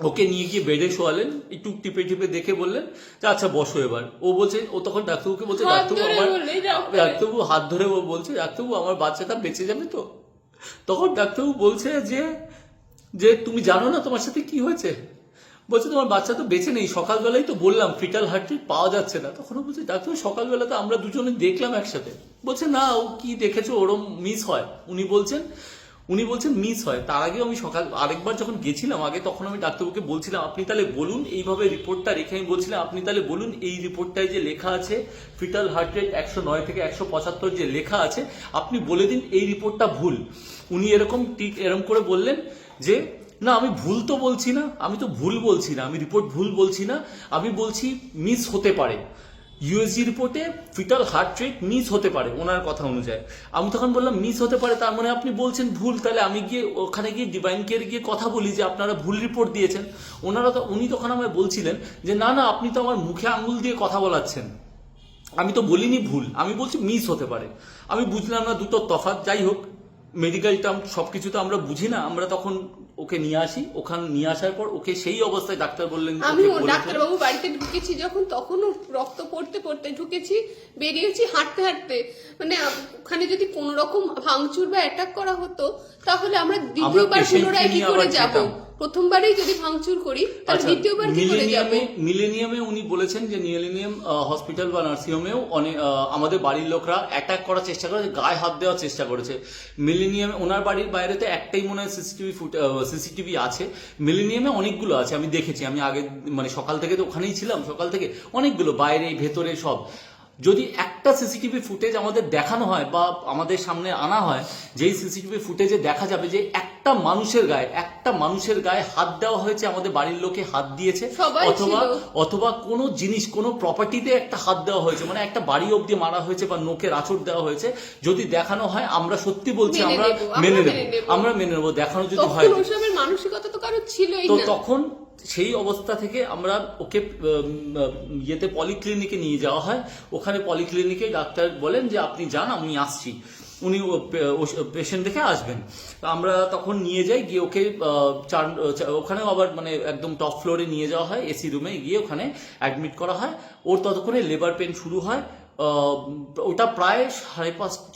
S2: ওকে নিয়ে গিয়ে বেডে শোয়ালেন, একটু টিপে দেখে বললেন যে আচ্ছা বসো এবার। ও তখন ডাক্তারবাবুকে বলছে ডাক্তারবাবু হাত ধরে ও বলছে ডাক্তারবাবু আমার বাচ্চাটা বেঁচে যাবে তো? তখন ডাক্তারবাবু বলছে যে যে তুমি জানো না তোমার সাথে কি হয়েছে? বলছে তোমার বাচ্চা তো বেঁচে নেই, সকালবেলায় তো বললাম ফিটাল হার্ট রেট পাওয়া যাচ্ছে না। তখন ও বলছে ডাক্তার সকালবেলা তো আমরা দুজনে দেখলাম একসাথে। বলছে না, ও কি দেখেছো ওরম মিস হয়। উনি বলছেন মিস হয়। তার আগে আমি সকাল আরেকবার যখন গেছিলাম আগে, তখন আমি ডাক্তারবাবুকে বলছিলাম আপনি তাহলে বলুন, এইভাবে রিপোর্টটা রেখে আমি বলছিলাম আপনি তাহলে বলুন এই রিপোর্টটায় যে লেখা আছে ফিটাল হার্ট রেট 109 থেকে 175 যে লেখা আছে, আপনি বলে দিন এই রিপোর্টটা ভুল। উনি এরকম করে বললেন যে না আমি ভুল তো বলছি না, আমি তো ভুল বলছি না, আমি রিপোর্ট ভুল বলছি না, আমি বলছি মিস হতে পারে, ইউএসজি রিপোর্টে ফিটাল হার্ট রেট মিস হতে পারে ওনার কথা অনুযায়ী। আমি তখন বললাম মিস হতে পারে তার মানে আপনি বলছেন ভুল, তাহলে আমি গিয়ে ওখানে গিয়ে ডিভাইন কেয়ারে গিয়ে কথা বলি যে আপনারা ভুল রিপোর্ট দিয়েছেন। উনি তখন আমায় বলছিলেন যে না না আপনি তো আমার মুখে আঙুল দিয়ে কথা বলাচ্ছেন, আমি তো বলিনি ভুল, আমি বলছি মিস হতে পারে। আমি বুঝলাম না দুটো তফাৎ। যাই হোক, মেডিকেল টার্ম সবকিছু তো আমরা বুঝি না। আমরা তখন ওকে নিয়ে আসি, ওখানে নিয়ে আসার পর ওকে সেই অবস্থায় ডাক্তার বললেন,
S1: আমি ডাক্তারবাবু বাড়িতে ঢুকেছি যখন, তখনও রক্ত পড়তে পড়তে ঢুকেছি, বেরিয়েছি হাঁটতে হাঁটতে। মানে ওখানে যদি কোন রকম ভাঙচুর বা অ্যাটাক করা হতো তাহলে আমরা দ্বিতীয়বার পুনরায় কি করে যাব? প্রথমবারেই যদি ভাঙচুর করি তাহলে দ্বিতীয়বার কি করে যাব?
S2: মিলেনিয়ামে উনি বলেছেন যে মিলেনিয়াম হসপিটাল বা নার্সিংহোমেও অনেক আমাদের বাড়ির লোকরা অ্যাটাক করার চেষ্টা করেছে, গায়ে হাত দেওয়ার চেষ্টা করেছে। মিলেনিয়ামে ওনার বাড়ির বাইরে তো একটাই মনে হয় সিসিটিভি আছে, মিলেনিয়ামে অনেকগুলো আছে, আমি দেখেছি। আমি আগে মানে সকাল থেকে তো ওখানেই ছিলাম, সকাল থেকে অনেকগুলো বাইরে ভেতরে সব। যদি একটা সিসিটিভি ফুটেজ আমাদের দেখানো হয় বা আমাদের সামনে আনা হয়, যেই সিসিটিভি ফুটেজে দেখা যাবে যে একটা মানুষের গায়ে হাত দেওয়া হয়েছে, আমাদের বাড়ির লোকে হাত দিয়েছে, অথবা কোনো জিনিস কোনো প্রপার্টিতে একটা হাত দেওয়া হয়েছে, মানে একটা বাড়ি অবধি মারা হয়েছে বা নোকের আঁচড় দেওয়া হয়েছে, যদি দেখানো হয় আমরা সত্যি বলছি আমরা মেনে নেবো দেখানো যদি হয়।
S1: মানসিকতা তো কারো ছিলই
S2: তো
S1: না।
S2: তখন সেই অবস্থা থেকে আমরা ওকে ইয়েতে পলিক্লিনিকে নিয়ে যাওয়া হয়। ওখানে পলিক্লিনিকে ডাক্তার বলেন যে আপনি যান, আমি আসছি, উনি পেশেন্ট দেখে আসবেন। আমরা তখন নিয়ে যাই, গিয়ে ওকে ওখানেও আবার মানে একদম টপ ফ্লোরে নিয়ে যাওয়া হয়, এসি রুমে গিয়ে ওখানে অ্যাডমিট করা হয়। ওর ততক্ষণে লেবার পেন শুরু হয়। ওটা প্রায়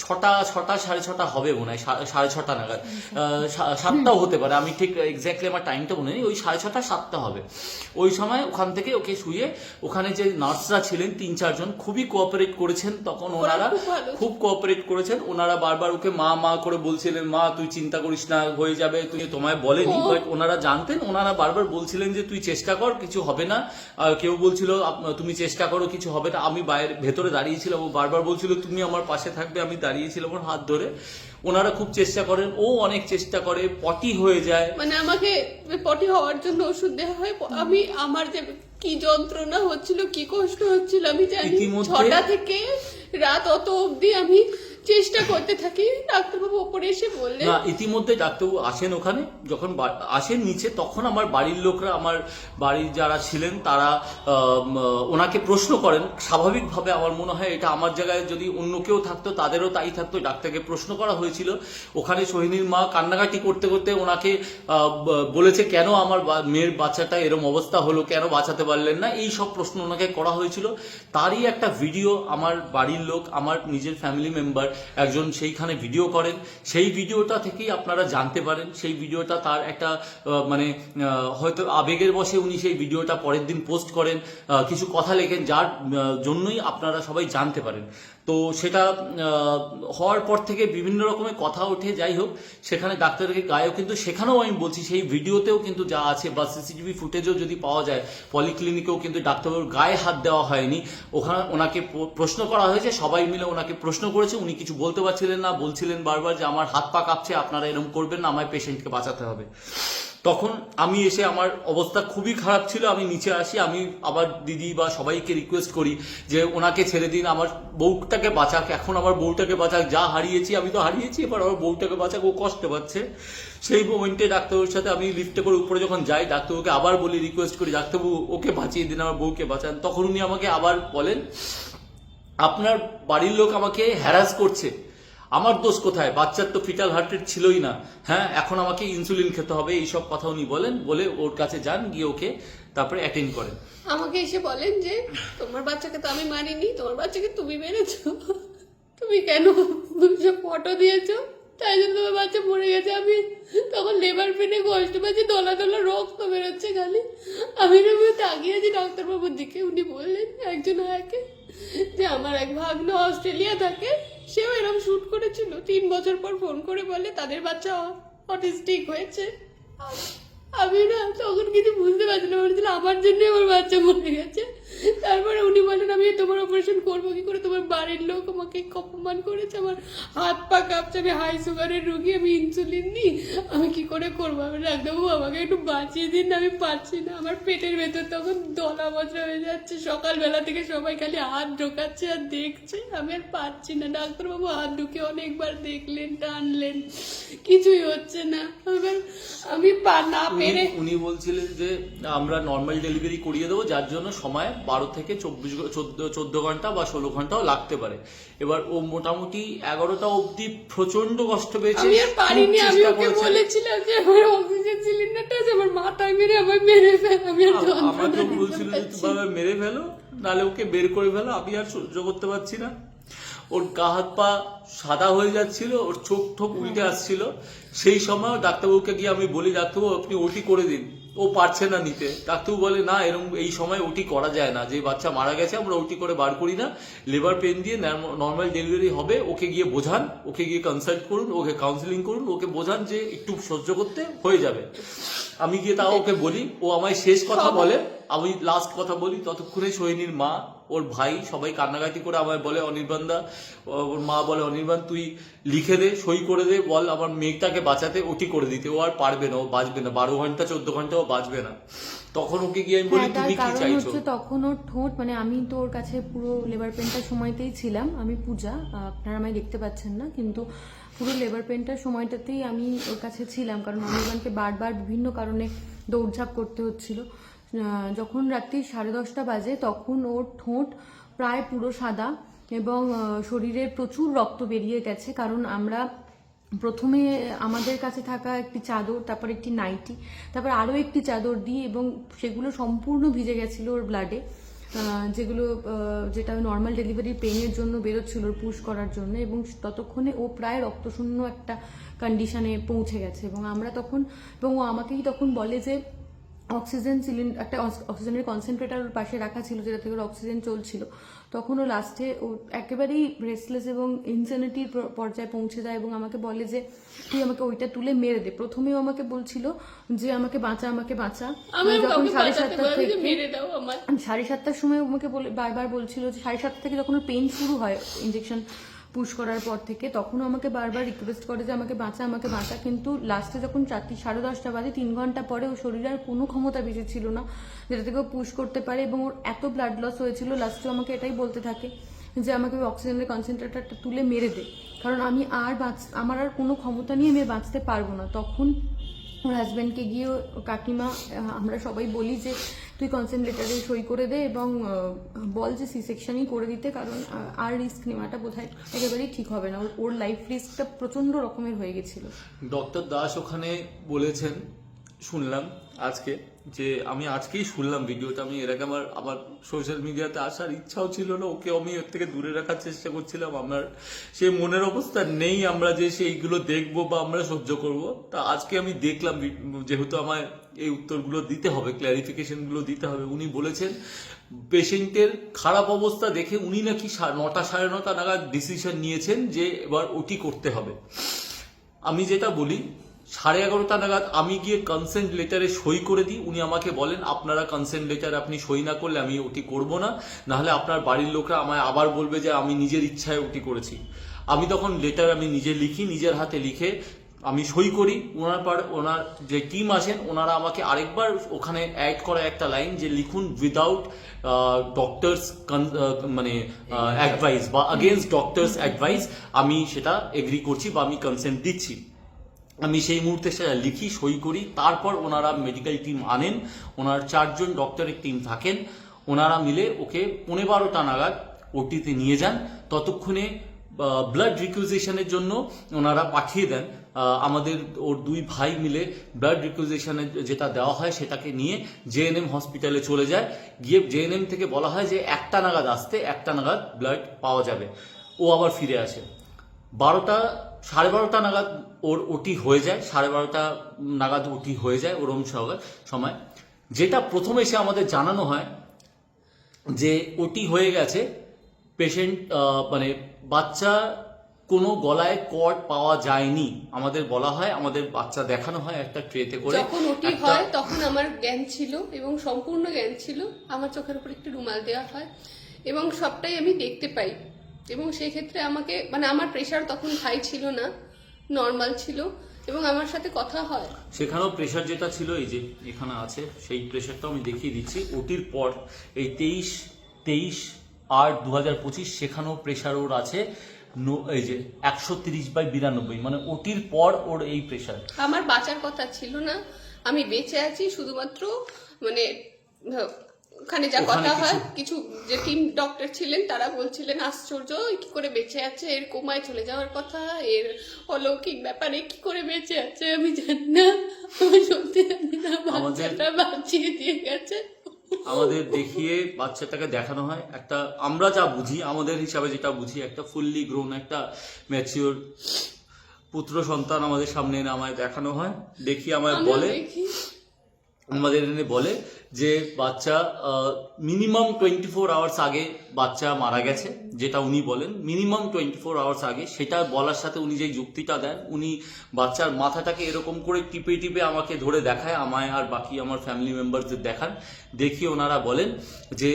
S2: 6:30 হবে মনে হয়, 6:30 নাগাদ, 7টাও হতে পারে, আমি ঠিক এক্স্যাক্টলি আমার টাইমটা মনে নেই, ওই 6:30 7টা হবে। ওই সময় ওখান থেকে ওকে শুয়ে, ওখানে যে নার্সরা ছিলেন 3-4 জন খুবই কোঅপারেট করেছেন, তখন ওনারা খুব কোঅপারেট করেছেন। ওনারা বারবার ওকে মা মা করে বলছিলেন, মা তুই চিন্তা করিস না, হয়ে যাবে, তুই তোমায় বলেনি, বাট ওনারা জানতেন। ওনারা বারবার বলছিলেন যে তুই চেষ্টা কর, কিছু হবে না। কেউ বলছিল তুমি চেষ্টা করো, কিছু হবে না। আমি ভেতরে দাঁড়িয়েছিলাম, ও বারবার বলছিল তুমি আমার পাশে থাকবে, আমি দাঁড়িয়েছিলাম ওর হাত ধরে। ওনারা খুব চেষ্টা করেন, ও অনেক চেষ্টা করে, পটি হয়ে যায়,
S1: মানে আমাকে পটি হওয়ার জন্য ওষুধ দেওয়া হয়। আমি আমার যে কি যন্ত্রণা হচ্ছিল, কি কষ্ট হচ্ছিল আমি জানি। 6টা থেকে রাত অত অবধি আমি চেষ্টা করতে থাকি। ডাক্তারবাবু ওপরে এসে বললেন
S2: না, ইতিমধ্যে ডাক্তারবাবু আসেন ওখানে। যখন আসেন নিচে, তখন আমার বাড়ির লোকরা, আমার বাড়ির যারা ছিলেন তারা ওনাকে প্রশ্ন করেন। স্বাভাবিকভাবে আমার মনে হয় এটা আমার জায়গায় যদি অন্য কেউ থাকতো তাদেরও তাই থাকতো। ডাক্তারকে প্রশ্ন করা হয়েছিল। ওখানে সোহিনীর মা কান্নাকাটি করতে করতে ওনাকে বলেছে কেন আমার মেয়ের বাচ্চাটা এরম অবস্থা হলো, কেন বাঁচাতে পারলেন না, এই সব প্রশ্ন ওনাকে করা হয়েছিল। তারই একটা ভিডিও আমার বাড়ির লোক, আমার নিজের ফ্যামিলি মেম্বার একজন সেইখানে ভিডিও করেন। সেই ভিডিওটা থেকেই আপনারা জানতে পারেন। সেই ভিডিওটা তার একটা মানে হয়তো আবেগের বশে উনি সেই ভিডিওটা পরের দিন পোস্ট করেন, কিছু কথা লেখেন, যার জন্যই আপনারা সবাই জানতে পারেন। তো সেটা হওয়ার পর থেকে বিভিন্ন রকমের কথা ওঠে। যাই হোক, সেখানে ডাক্তারকে গায়েও কিন্তু সেখানেও আমি বলছি সেই ভিডিওতেও কিন্তু যা আছে বা সিসিটিভি ফুটেজও যদি পাওয়া যায়, পলিক্লিনিকেও কিন্তু ডাক্তারবাবুর গায়ে হাত দেওয়া হয়নি। ওখানে ওনাকে প্রশ্ন করা হয়েছে, সবাই মিলে ওনাকে প্রশ্ন করেছে, উনি কিছু বলতে পারছিলেন না, বলছিলেন বারবার যে আমার হাত পা কাঁপছে, আপনারা এরকম করবেন না, আমায় পেশেন্টকে বাঁচাতে হবে। তখন আমি এসে, আমার অবস্থা খুবই খারাপ ছিল, আমি নিচে আসি। আমি আবার দিদি বা সবাইকে রিকোয়েস্ট করি যে ওনাকে ছেড়ে দিন, আমার বউটাকে বাঁচাক, এখন আমার বউটাকে বাঁচাক, যা হারিয়েছি আমি তো হারিয়েছি, এবার আমার বউটাকে বাঁচাক, ও কষ্ট পাচ্ছে। সেই মোমেন্টে ডাক্তারবাবুর সাথে আমি লিফটে করে উপরে যখন যাই, ডাক্তারবাবুকে আবার বলি, রিকোয়েস্ট করি ডাক্তারবাবু ওকে বাঁচিয়ে দিন, আমার বউকে বাঁচান। তখন উনি আমাকে আবার বলেন আপনার বাড়ির লোক আমাকে হ্যারাস করছে, আমার দোষ কোথায়, বাচ্চার তো ফিটাল হার্ট রেট ছিলই না, হ্যাঁ এখন আমাকে ইনসুলিন খেতে হবে, এইসব কথা উনি বলেন। বলে ওর কাছে যান, গিয়ে ওকে তারপরে অ্যাটেন্ড করেন।
S1: আমাকে এসে বলেন যে তোমার বাচ্চাকে তো আমি মারিনি, তোমার বাচ্চাকে তুমি মেরেছো, তুমি কেন ফটো দিয়েছো? তাই জন্য তোমার বাচ্চা মরে গেছে। আমি তখন লেবার পেনে কষ্ট পাচ্ছি, দলা দলা রক্ত বেরোচ্ছে খালি। আমি তাকিয়েছি ডাক্তারবাবুর দিকে। উনি বললেন একজন আয়াকে যে আমার এক ভাগ্নে অস্ট্রেলিয়া থাকে, সেও এরকম শ্যুট করেছিল। 3 বছর পর ফোন করে বলে তাদের বাচ্চা অটিস্টিক হয়েছে। আমি না তখন কিছু বুঝতে পারছি না, বলছিলাম আমার জন্য আমার বাচ্চা মরে গেছে। তারপরে উনি বলেন আমি তোমার অপারেশন করবো কি করে, তোমার বাড়ির লোক আমাকে অপমান করেছে, আমার হাত পা কাঁপছে, আমি হাই সুগারের রুগী, আমি ইনসুলিন নিই, আমি কি করে করবো। আমি ডাক্তারবাবু আমাকে একটু বাঁচিয়ে দিন, আমি পারছি না। আমার পেটের ভেতর তখন দলা বচা হয়ে যাচ্ছে, সকালবেলা থেকে সবাই খালি হাত ঢোকাচ্ছে আর দেখছে, আমি আর পারছি না। ডাক্তারবাবু হাত ঢুকে অনেকবার দেখলেন, টানলেন, কিছুই হচ্ছে না। এবার আমি না পেরে
S2: উনি বলছিলেন যে আমরা নর্মাল ডেলিভারি করিয়ে দেবো, যার জন্য সময় 12 থেকে 14 ঘন্টা বা 16 ঘন্টাও লাগতে পারে। এবার ও মোটামুটি 11টা অবধি প্রচন্ড কষ্ট পেয়েছে,
S1: আমি আর পারিনি। আমি ওকে বলেছিলাম যে আমার অক্সিজেন সিলিন্ডারটা আছে আমার মাথায় মেরে আমায় মেরে ফেল, আমি আর
S2: আমাকে বলছিল যে তুমি মেরে ফেলো, নাহলে ওকে বের করে ফেলো, আমি আর সহ্য করতে পারছি না। ওর গা হাত পা সাদা হয়ে যাচ্ছিল, ওর চোখ ঠোক উল্টে আসছিল। সেই সময় ডাক্তারবাবুকে গিয়ে আমি বলি ডাক্তারবাবু আপনি ওটি করে দিন, ও পারছে না নিতে। ডাক্তারবাবু বলে না, এরকম এই সময় ওটি করা যায় না, যে বাচ্চা মারা গেছে আমরা ওটি করে বার করি না, লেবার পেন দিয়ে নর্মাল ডেলিভারি হবে। ওকে গিয়ে বোঝান, ওকে গিয়ে কনসাল্ট করুন, ওকে কাউন্সিলিং করুন, ওকে বোঝান যে একটু সহ্য করতে হয়ে যাবে। আমি গিয়ে তাও ওকে বলি, ও আমায় শেষ কথা বলে, আমি লাস্ট কথা বলি। ততক্ষণে সোহিনীর মা, ওর ভাই সবাই কান্নাকাটি করে আমায় বলে অনির্বাণ দা, ওর মা বলে অনির্বাণ তুই লিখে দে, সই করে দে, বল আমার মেয়েটাকে বাঁচাতে, ওটি করে দিতে। ও আর পারবে না, ও বাঁচবে না, 12 ঘন্টা 14 ঘন্টা ও বাঁচবে না। তখন ওকে গিয়ে আমি বলি তুমি কি চাইছো।
S3: তখন ওর ঠোঁট, মানে আমি তো ওর কাছে পুরো লেবার পেনটার সময়তেই ছিলাম। আমি পূজা, আপনারা আমায় দেখতে পাচ্ছেন না, কিন্তু পুরো লেবার পেনটার সময়টাতেই আমি ওর কাছে ছিলাম, কারণ অনির্বাণকে বারবার বিভিন্ন কারণে দৌড়ঝাঁপ করতে হচ্ছিল। যখন রাত্রি 10:30 বাজে তখন ওর ঠোঁট প্রায় পুরো সাদা এবং শরীরে প্রচুর রক্ত বেরিয়ে গেছে। কারণ আমরা প্রথমে আমাদের কাছে থাকা একটি চাদর, তারপর একটি নাইটি, তারপর আরও একটি চাদর দিই এবং সেগুলো সম্পূর্ণ ভিজে গেছিল ওর ব্লাডে, যেটা নর্মাল ডেলিভারি পেনের জন্য বেরোচ্ছিল ওর পুশ করার জন্য। এবং ততক্ষণে ও প্রায় রক্তশূন্য একটা কন্ডিশনে পৌঁছে গেছে। এবং আমরা তখন, এবং ও আমাকেই তখন বলে যে অক্সিজেন সিলিন্ডার, একটা অক্সিজেনের কনসেন্ট্রেটার ওর পাশে রাখা ছিল যেটা থেকে ওর অক্সিজেন চলছিল। তখন ও লাস্টে ও একেবারেই ব্রেসলেস এবং ইনসেনিটির পর্যায়ে পৌঁছে যায় এবং আমাকে বলে যে তুই আমাকে ওইটা তুলে মেরে দে। প্রথমেও আমাকে বলছিল যে আমাকে বাঁচা, আমাকে বাঁচা। যখন 7:30টার সময় আমাকে বারবার বলছিল যে 7:30 থেকে যখন ওর পেইন শুরু হয় ইঞ্জেকশন পুশ করার পর থেকে, তখনও আমাকে বারবার রিকোয়েস্ট করে যে আমাকে বাঁচা, আমাকে বাঁচা। কিন্তু লাস্টে যখন 10:30 বাজে, 3 ঘন্টা পরে ওর শরীরে আর কোনো ক্ষমতা বেঁচে ছিল না যেটা থেকে ও পুশ করতে পারে। এবং ওর এত ব্লাড লস হয়েছিল, লাস্টে আমাকে এটাই বলতে থাকে যে আমাকে ওই অক্সিজেনের কনসেন্ট্রেটারটা তুলে মেরে দে, কারণ আমার আর কোনো ক্ষমতা নিয়ে আমি বাঁচতে পারবো না। তখন ওর হাজব্যান্ডকে গিয়ে কাকিমা, আমরা সবাই বলি যে তুই কনসেন্ট্রেটারে সই করে দে এবং বল যে সি সেকশনই করে দিতে, কারণ আর রিস্ক নেওয়াটা বোধহয় একেবারেই ঠিক হবে না। ওর লাইফ রিস্কটা প্রচন্ড রকমের হয়ে গেছিল।
S2: ডক্টর দাস ওখানে বলেছেন, শুনলাম আজকে, যে আমি আজকেই শুনলাম ভিডিওটা। আমি এর আগে আমার সোশ্যাল মিডিয়াতে আসার ইচ্ছাও ছিল না, ওকে আমি ওর থেকে দূরে রাখার চেষ্টা করছিলাম। আমার সে মনের অবস্থা নেই আমরা যে সেইগুলো দেখবো বা আমরা সহ্য করব। তা আজকে আমি দেখলাম, যেহেতু আমার এই উত্তরগুলো দিতে হবে, ক্ল্যারিফিকেশনগুলো দিতে হবে। উনি বলেছেন পেশেন্টের খারাপ অবস্থা দেখে উনি নাকি 9টা 9:30 নাগাদ ডিসিশন নিয়েছেন যে এবার ওটি করতে হবে। আমি যেটা বলি, 11:30 নাগাদ আমি গিয়ে কনসেন্ট লেটারে সই করে দিই। উনি আমাকে বলেন আপনারা কনসেন্ট লেটারে আপনি সই না করলে আমি ওটি করব না, নাহলে আপনার বাড়ির লোকরা আমায় আবার বলবে যে আমি নিজের ইচ্ছায় ওটি করেছি। আমি তখন লেটার আমি নিজে লিখি, নিজের হাতে লিখে আমি সই করি। ওনার যে টিম আসেন ওনারা আমাকে আরেকবার ওখানে অ্যাড করা একটা লাইন যে লিখুন উইদাউট ডক্টরস মানে অ্যাডভাইস বা আগেনস্ট ডক্টরস অ্যাডভাইস, আমি সেটা এগ্রি করছি বা আমি কনসেন্ট দিচ্ছি। আমি সেই মুহূর্তে সেটা লিখি, সই করি। তারপর ওনারা মেডিকেল টিম আনেন, ওনার 4 জন ডক্টরের টিম থাকেন, ওনারা মিলে ওকে 12:15 নাগাদ ওটিতে নিয়ে যান। ততক্ষণে ব্লাড রিকুইজিশনের জন্য ওনারা পাঠিয়ে দেন। আমাদের ওর 2 ভাই মিলে ব্লাড রিকুইজিশনের যেটা দেওয়া হয় সেটাকে নিয়ে জেএনএম হসপিটালে চলে যায়। গিয়ে জেএনএম থেকে বলা হয় যে 1টা নাগাদ আসতে, 1টা নাগাদ ব্লাড পাওয়া যাবে। ও আবার ফিরে আসে। 12টা 12:30 নাগাদ ওর ওটি হয়ে যায়, 12:30 নাগাদ ওটি হয়ে যায় ওরম সময়। যেটা প্রথম এসে আমাদের জানানো হয় যে ওটি হয়ে গেছে, পেশেন্ট মানে বাচ্চা কোনো গলায় কর্ড পাওয়া যায়নি আমাদের বলা হয়, আমাদের বাচ্চা দেখানো হয় একটা ট্রেতে করে।
S1: যখন ওটি হয় তখন আমার জ্ঞান ছিল এবং সম্পূর্ণ জ্ঞান ছিল, আমার চোখের উপর একটু রুমাল দেওয়া হয় এবং সবটাই আমি দেখতে পাই। এবং সেই ক্ষেত্রে আমাকে মানে আমার প্রেশার তখন হাই ছিল না, নর্মাল ছিল এবং আমার সাথে কথা হয়।
S2: সেখানেও প্রেশার যেটা ছিল এই যে এখানে আছে, সেই প্রেশারটাও আমি দেখিয়ে দিচ্ছি। ওটির পর এই 23/8/2025 সেখানেও প্রেশার ওর আছে এই যে 130/92, মানে ওটির পর ওর এই প্রেশার।
S1: আমার বাঁচার কথা ছিল না, আমি বেঁচে আছি শুধুমাত্র মানে ওখানে যা কথা হয়, কিছু যে টিম ডক্টর ছিলেন তারা বলছিলেন আশ্চর্য কি করে বেঁচে আছে, এর কোমায় চলে যাওয়ার কথা, এর অলৌকিক ব্যাপারে কি করে বেঁচে আছে আমি জানি না, আমি সত্যি জানি না, বাচ্চাটা বাঁচিয়ে দিয়ে গেছে।
S2: আমাদের দেখিয়ে বাচ্চাটাকে দেখানো হয় একটা, আমরা যা বুঝি আমাদের হিসাবে যেটা বুঝি, একটা ফুললি গ্রোন একটা ম্যাচিওর পুত্র সন্তান আমাদের সামনে এনে আমায় দেখানো হয়। দেখিয়ে আমায় বলে, আমাদের এনে বলে যে বাচ্চা মিনিমাম 24 আওয়ার্স আগে বাচ্চা মারা গেছে, যেটা উনি বলেন মিনিমাম 24 আওয়ার্স আগে। সেটা বলার সাথে উনি যে যুক্তিটা দেন, উনি বাচ্চার মাথাটাকে এরকম করে টিপে টিপে আমাকে ধরে দেখায়, আমায় আর বাকি আমার ফ্যামিলি মেম্বারদের দেখান। দেখিয়ে ওনারা বলেন যে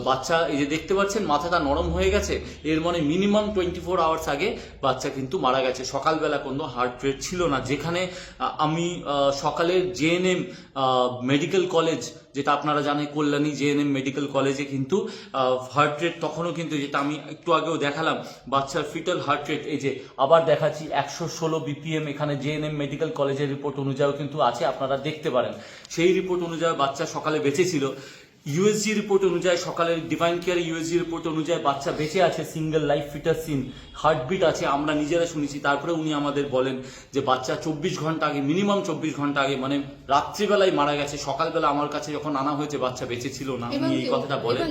S2: বাচ্চা এই যে দেখতে পাচ্ছেন মাথাটা নরম হয়ে গেছে, এর মানে মিনিমাম 24 আওয়ার্স আগে বাচ্চা কিন্তু মারা গেছে। সকালবেলা কোনো হার্ট রেট ছিল না, যেখানে আমি সকালের জেএনএম মেডিকেল কলেজ, যেটা আপনারা জানেন কল্যাণী জেএনএম মেডিকেল কলেজে কিন্তু হার্ট রেট তখনও কিন্তু, যেটা আমি একটু আগেও দেখালাম, বাচ্চার ফিটাল হার্ট রেট এই যে আবার দেখাচ্ছি 116 BPM, এখানে জেএনএম মেডিকেল কলেজের রিপোর্ট অনুযায়ী কিন্তু আছে, আপনারা দেখতে পারেন। সেই রিপোর্ট অনুযায়ী বাচ্চা সকালে বেঁচে ছিল। ইউএসজি রিপোর্ট অনুযায়ী, সকালের ডিভাইন কেয়ার ইউএসজি রিপোর্ট অনুযায়ী বাচ্চা বেঁচে আছে, single life foetus seen, heartbeat আছে, আমরা নিজেরা শুনেছি। তারপরে উনি আমাদের বলেন যে বাচ্চা 24 ঘন্টা আগে, মিনিমাম 24 ঘন্টা আগে, মানে রাত্রিবেলায় মারা গেছে। সকালবেলা আমার কাছে যখন আনা হয়েছে বাচ্চা বেঁচে ছিল না, উনি এই কথাটা বলেন।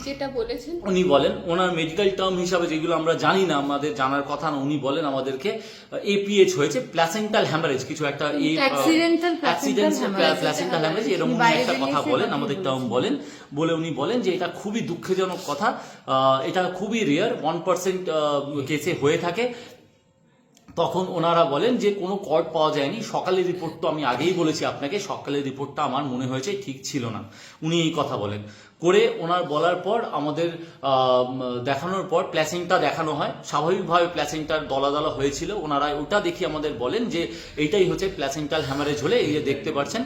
S1: যেটা বলেছেন
S2: উনি বলেন ওনার মেডিকেল টার্ম হিসাবে যেগুলো আমরা জানি না, আমাদের জানার কথা না, উনি বলেন আমাদেরকে এপিএইচ হয়েছে, প্ল্যাসেন্টাল হ্যামারেজ, কিছু একটা প্ল্যাসেন্টাল হ্যামারেজ এরকম একটা কথা বলেন, আমাদের টার্ম বলে উনি বলেন যে এটা খুবই দুঃখজনক কথা, এটা খুবই রেয়ার, 1% কেসে হয়ে থাকে। তখন ওনারা বলেন যে কোনো কর্ড পাওয়া যায়নি। সকালের রিপোর্ট তো আমি আগেই বলেছি আপনাকে, সকালের রিপোর্টটা আমার মনে হয়েছে ঠিক ছিল না, উনি এই কথা বলেন। করে ওনার বলার পর আমাদের দেখানোর পর প্ল্যাসেন্টা দেখানো হয়, স্বাভাবিকভাবে প্ল্যাসেন্টার দলা দলা হয়েছিল, ওনারা ওটা দেখি আমাদের বলেন যে এইটাই হচ্ছে প্ল্যাসেন্টাল হ্যামারেজ হলে, এই যে দেখতে পাচ্ছেন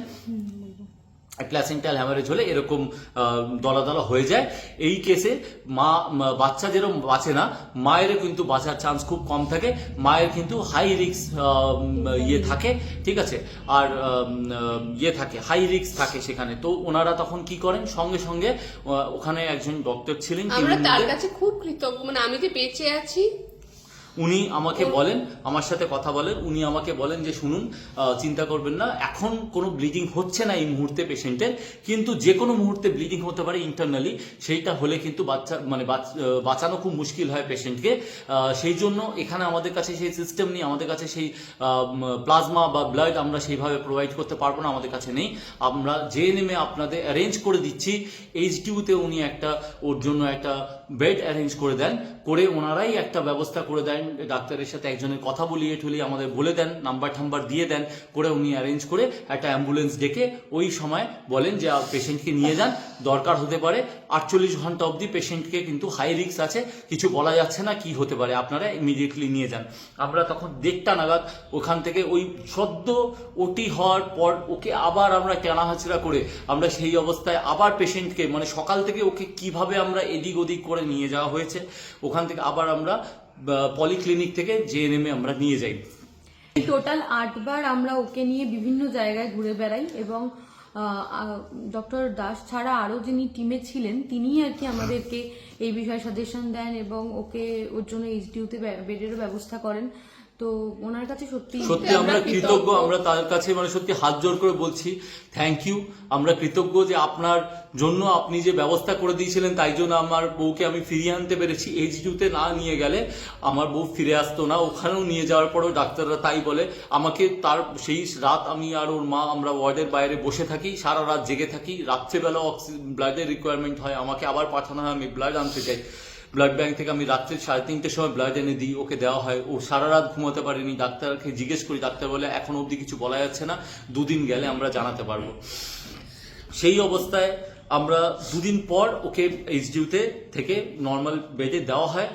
S2: প্ল্যাসেন্টাল হ্যামারেজ হলে এরকম দলা দলা হয়ে যায়। এই কেসে বাচ্চা যেরকম বাঁচে না, মায়েরও কিন্তু বাঁচার চান্স খুব কম থাকে, মায়ের কিন্তু হাই রিস্ক থাকে, ঠিক আছে, আর থাকে, হাই রিস্ক থাকে সেখানে। তো ওনারা তখন কি করেন, সঙ্গে সঙ্গে ওখানে একজন ডক্টর ছিলেন,
S1: আমরা তার কাছে খুব কৃতজ্ঞ, মানে আমি যে বেঁচে আছি।
S2: উনি আমাকে বলেন, আমার সাথে কথা বলেন, উনি আমাকে বলেন যে শুনুন, চিন্তা করবেন না, এখন কোনো ব্লিডিং হচ্ছে না এই মুহূর্তে পেশেন্টের, কিন্তু যে কোনো মুহূর্তে ব্লিডিং হতে পারে ইন্টারনালি, সেইটা হলে কিন্তু বাঁচানো খুব মুশকিল হয় পেশেন্টকে। সেই জন্য এখানে আমাদের কাছে সেই সিস্টেম নেই, আমাদের কাছে সেই প্লাজমা বা ব্লাড আমরা সেইভাবে প্রোভাইড করতে পারবো না, আমাদের কাছে নেই। আমরা জেএনএমে আপনাদের অ্যারেঞ্জ করে দিচ্ছি, এইচডিউতে উনি ওর জন্য একটা বেড অ্যারেঞ্জ করে দেন, করে ওনারাই একটা ব্যবস্থা করে দেন, ডাক্তারের সাথে একজনের কথা বলিয়ে ঠুলিয়ে আমাদের বলে দেন, নাম্বার দিয়ে দেন, করে উনি অ্যারেঞ্জ করে একটা অ্যাম্বুলেন্স ডেকে ওই সময় বলেন যে পেশেন্টকে নিয়ে যান, দরকার হতে পারে 48 ঘন্টা অবধি পেশেন্টকে কিন্তু হাই রিস্ক আছে, কিছু বলা যাচ্ছে না কি হতে পারে, আপনারা ইমিডিয়েটলি নিয়ে যান। আমরা তখন 1:30 নাগাদ ওখান থেকে ওই সদ্য ওটি হওয়ার পর ওকে আবার আমরা টানাহাচড়া করে আমরা সেই অবস্থায় আবার পেশেন্টকে, মানে সকাল থেকে ওকে কিভাবে আমরা এদিক ওদিক করে নিয়ে যাওয়া হয়েছে, ওখান থেকে আবার আমরা পলিক্লিনিক থেকে জেএনএমে আমরা নিয়ে যাই।
S3: টোটাল 8 বার আমরা ওকে নিয়ে বিভিন্ন জায়গায় ঘুরে বেড়াই এবং ডক্টর দাস ছাড়া আরো যিনি টিমে ছিলেন তিনি আর কি আমাদেরকে এই বিষয়ে সাজেশন দেন এবং ওর জন্য এইচডিউতে বেডেরও ব্যবস্থা করেন। তো ওনার কাছে সত্যি
S2: সত্যি আমরা কৃতজ্ঞ, আমরা তার কাছে মানে সত্যি হাত জোর করে বলছি থ্যাংক ইউ। আমরা কৃতজ্ঞ যে আপনার জন্য আপনি যে ব্যবস্থা করে দিয়েছিলেন, তাই জন্য আমার বউকে আমি ফিরিয়ে আনতে পেরেছি। এইচডিউতে না নিয়ে গেলে আমার বউ ফিরে আসতো না। ওখানেও নিয়ে যাওয়ার পরেও ডাক্তাররা তাই বলে আমাকে। তার সেই রাত আমি আর ওর মা আমরা ওয়ার্ডের বাইরে বসে থাকি, সারা রাত জেগে থাকি। রাত্রেবেলা ব্লাডের রিকোয়ারমেন্ট হয়, আমাকে আবার পাঠানো হয়, আমি ব্লাড আনতে যাই। ব্লাড ব্যাংক থেকে আমি রাত্রে 3:30টার সময় ব্লাড এনে দিই, ওকে দেওয়া হয়। ও সারা রাত ঘুমাতে পারেনি। ডাক্তারকে জিজ্ঞেস করি, ডাক্তার বলে এখন অবধি কিছু বলা যাচ্ছে না, 2 দিন গেলে আমরা জানাতে পারবো। সেই অবস্থায় আমরা 2 দিন পর ওকে এইচডিউতে থেকে নর্মাল বেডে দেওয়া হয়।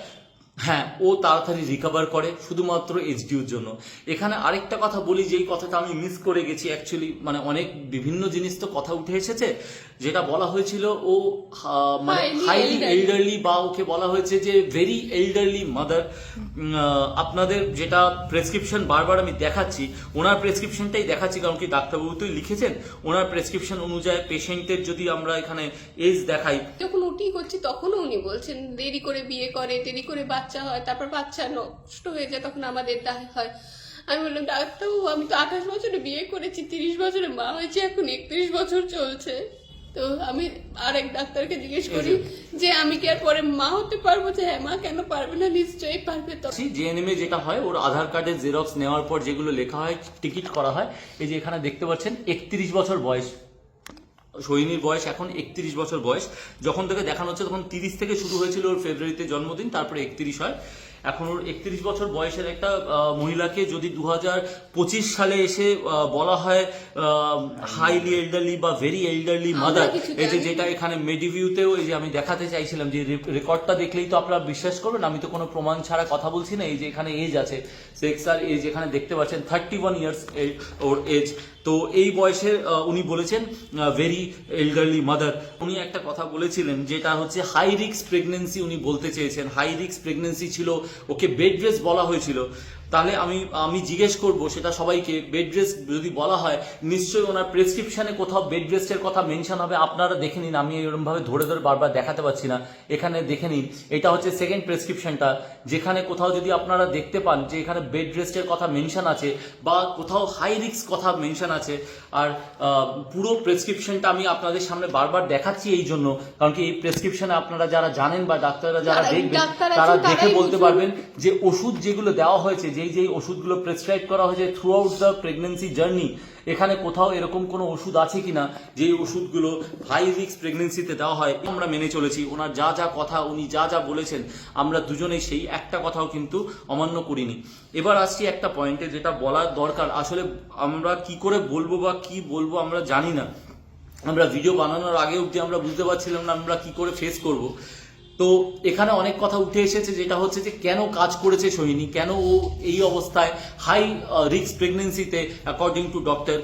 S2: হ্যাঁ, ও তাড়াতাড়ি রিকভার করে শুধুমাত্র এইচডিউর জন্য। এখানে আরেকটা কথা বলি, যে এই কথাটা আমি মিস করে গেছি অ্যাকচুয়ালি, মানে অনেক বিভিন্ন জিনিস তো কথা উঠে এসেছে। যেটা বলা হয়েছিল ও মানে হাইলি এল্ডারলি, বা ওকে বলা হয়েছে যে ভেরি এল্ডারলি মাদার। আপনাদের যেটা প্রেসক্রিপশন বারবার আমি দেখাচ্ছি, ওনার প্রেসক্রিপশনটাই দেখাচ্ছি, কারণ কি ডাক্তারবাবু তো লিখেছেন। ওনার প্রেসক্রিপশন অনুযায়ী পেশেন্টের যদি আমরা এখানে এজ দেখাই,
S1: যখন ওটি করছি তখনও উনি বলছেন দেরি করে বিয়ে করে, দেরি করে বাচ্চা হয়, তারপর বাচ্চা নষ্ট হয়ে যায়, তখন আমাদের দায় হয়। আমি বললাম ডাক্তারবাবু আমি তো 28 বছরে বিয়ে করেছি, 30 বছরে মা হয়েছে, এখন 31 বছর চলছে। তো আমি আরেক ডাক্তারকে জিজ্ঞেস করি যে আমি কি আর পরে মা হতে পারবো? যে হ্যাঁ মা কেন পারবে না, নিশ্চয়ই পারবে। তো
S2: জেএনএমে যেটা হয়, ওর আধার কার্ডের জেরক্স নেওয়ার পর যেগুলো লেখা হয়, টিকিট করা হয়। এই যে এখানে দেখতে পাচ্ছেন 31 বছর বয়স, সোহিনীর বয়স এখন 31 বছর বয়স। যখন থেকে দেখানো হচ্ছে তখন 30 থেকে শুরু হয়েছিল, ওর ফেব্রুয়ারিতে জন্মদিন, তারপরে 31 হয়। এখন ওর 31 বছর বয়সের একটা মহিলাকে যদি 2025 সালে এসে বলা হয় হাইলি এল্ডারলি বা ভেরি এল্ডারলি মাদার, এই যে যেটা এখানে মেডিভিউতেও এই যে আমি দেখাতে চাইছিলাম, যে রেকর্ডটা দেখলেই তো আপনারা বিশ্বাস করবেন, আমি তো কোনো প্রমাণ ছাড়া কথা বলছি না। এই যে এখানে এজ আছে, সেক্স আর এজ এখানে দেখতে পাচ্ছেন 31 ইয়ার্স ওর এজ। তো এই বয়সের উনি বলেছেন ভেরি এল্ডারলি মাদার। উনি একটা কথা বলেছিলেন যেটা হচ্ছে হাই রিস্ক প্রেগনেন্সি, উনি বলতে চেয়েছেন হাই রিস্ক প্রেগনেন্সি ছিল, ওকে বেড রেস্ট বলা হয়েছিল। তাহলে আমি জিজ্ঞেস করব সেটা সবাইকে, বেড রেস্ট যদি বলা হয় নিশ্চয়ই ওনার প্রেসক্রিপশনে কোথাও বেড রেস্টের কথা মেনশন হবে। আপনারা দেখে নিন, আমি এরকম ভাবে ধরে ধরে বারবার দেখাতে পাচ্ছি না, এখানে দেখে নিন। এটা হচ্ছে সেকেন্ড প্রেসক্রিপশনটা, যেখানে কোথাও যদি আপনারা দেখতে পান যে এখানে বেড রেস্টের কথা মেনশন আছে বা কোথাও হাই রিস্ক কথা মেনশন আছে। আর পুরো প্রেসক্রিপশনটা আমি আপনাদের সামনে বারবার দেখাচ্ছি এই জন্য, কারণ কি এই প্রেসক্রিপশনে আপনারা যারা জানেন বা ডাক্তাররা যারা দেখবেন তারা দেখে বলতে পারবেন যে ওষুধ যেগুলো দেওয়া হয়েছে, যেই ওষুধগুলো প্রেসক্রাইব করা হয়েছে through out the pregnancy journey, এখানে কোথাও এরকম কোনো ওষুধ আছে কিনা যে ওষুধগুলো হাই রিস্ক প্রেগনেন্সিতে দেওয়া হয়। আমরা মেনে চলেছি। ওনার যা যা কথা, উনি যা যা বলেছেন, আমরা দুজনেই সেই একটা কথাও কিন্তু অমান্য করিনি। এবার আসছি একটা পয়েন্টে, যেটা বলার দরকার। আসলে আমরা কি করে বলবো বা কি বলবো আমরা জানি না। আমরা ভিডিও বানানোর আগে অবধি আমরা বুঝতে পারছিলাম না আমরা কি করে ফেস করব। তো এখানে অনেক কথা উঠে এসেছে, যেটা হচ্ছে যে কেন কাজ করেছে সোহিনী, কেন ও এই অবস্থায় হাই রিস্ক প্রেগনেন্সিতে অ্যাকর্ডিং টু ডক্টর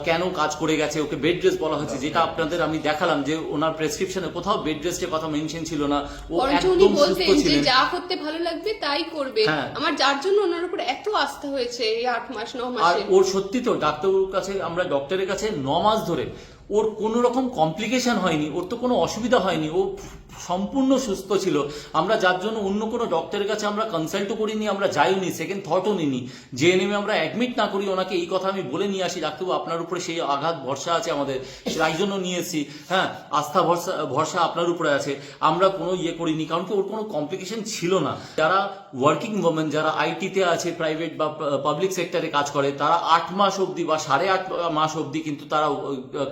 S2: কেন কাজ করে গেছে। ওকে বেড রেস্ট বলা হয়েছে, যেটা আপনাদের আমি দেখালাম যে ওনার প্রেসক্রিপশনে কোথাও বেড রেস্টের কথা মেনশন ছিল না। ও একদম সুস্থ ছিলেন,
S1: যা করতে ভালো লাগবে তাই করবে। আমার যার জন্য ওনার উপর এত আস্থা হয়েছে এই 8 মাস 9 মাসে।
S2: আর ওর সত্যি তো ডাক্তারের কাছে, আমরা ডক্টরের কাছে 9 মাস ধরে ওর কোনো রকম কমপ্লিকেশন হয়নি, ওর তো কোনো অসুবিধা হয়নি, ও সম্পূর্ণ সুস্থ ছিল। আমরা যার জন্য অন্য কোনো ডক্টরের কাছে আমরা কনসাল্টও করিনি, আমরা যাইনি, সেকেন্ড থটও নিইনি। জেএনএমে আমরা অ্যাডমিট না করি ওনাকে, এই কথা আমি বলে নিয়ে আসি ডাক্তারবাবু আপনার উপরে সেই আঘাত ভরসা আছে আমাদের, তাই জন্য নিয়ে এসেছি। হ্যাঁ, আস্থা ভরসা আপনার উপরে আছে। আমরা কোনো করিনি, কারণ কি ওর কোনো কমপ্লিকেশন ছিল না। যারা ওয়ার্কিং ওমেন, যারা আইটিতে আছে, প্রাইভেট বা পাবলিক সেক্টরে কাজ করে, তারা 8 মাস অবধি বা 8.5 মাস অবধি কিন্তু তারা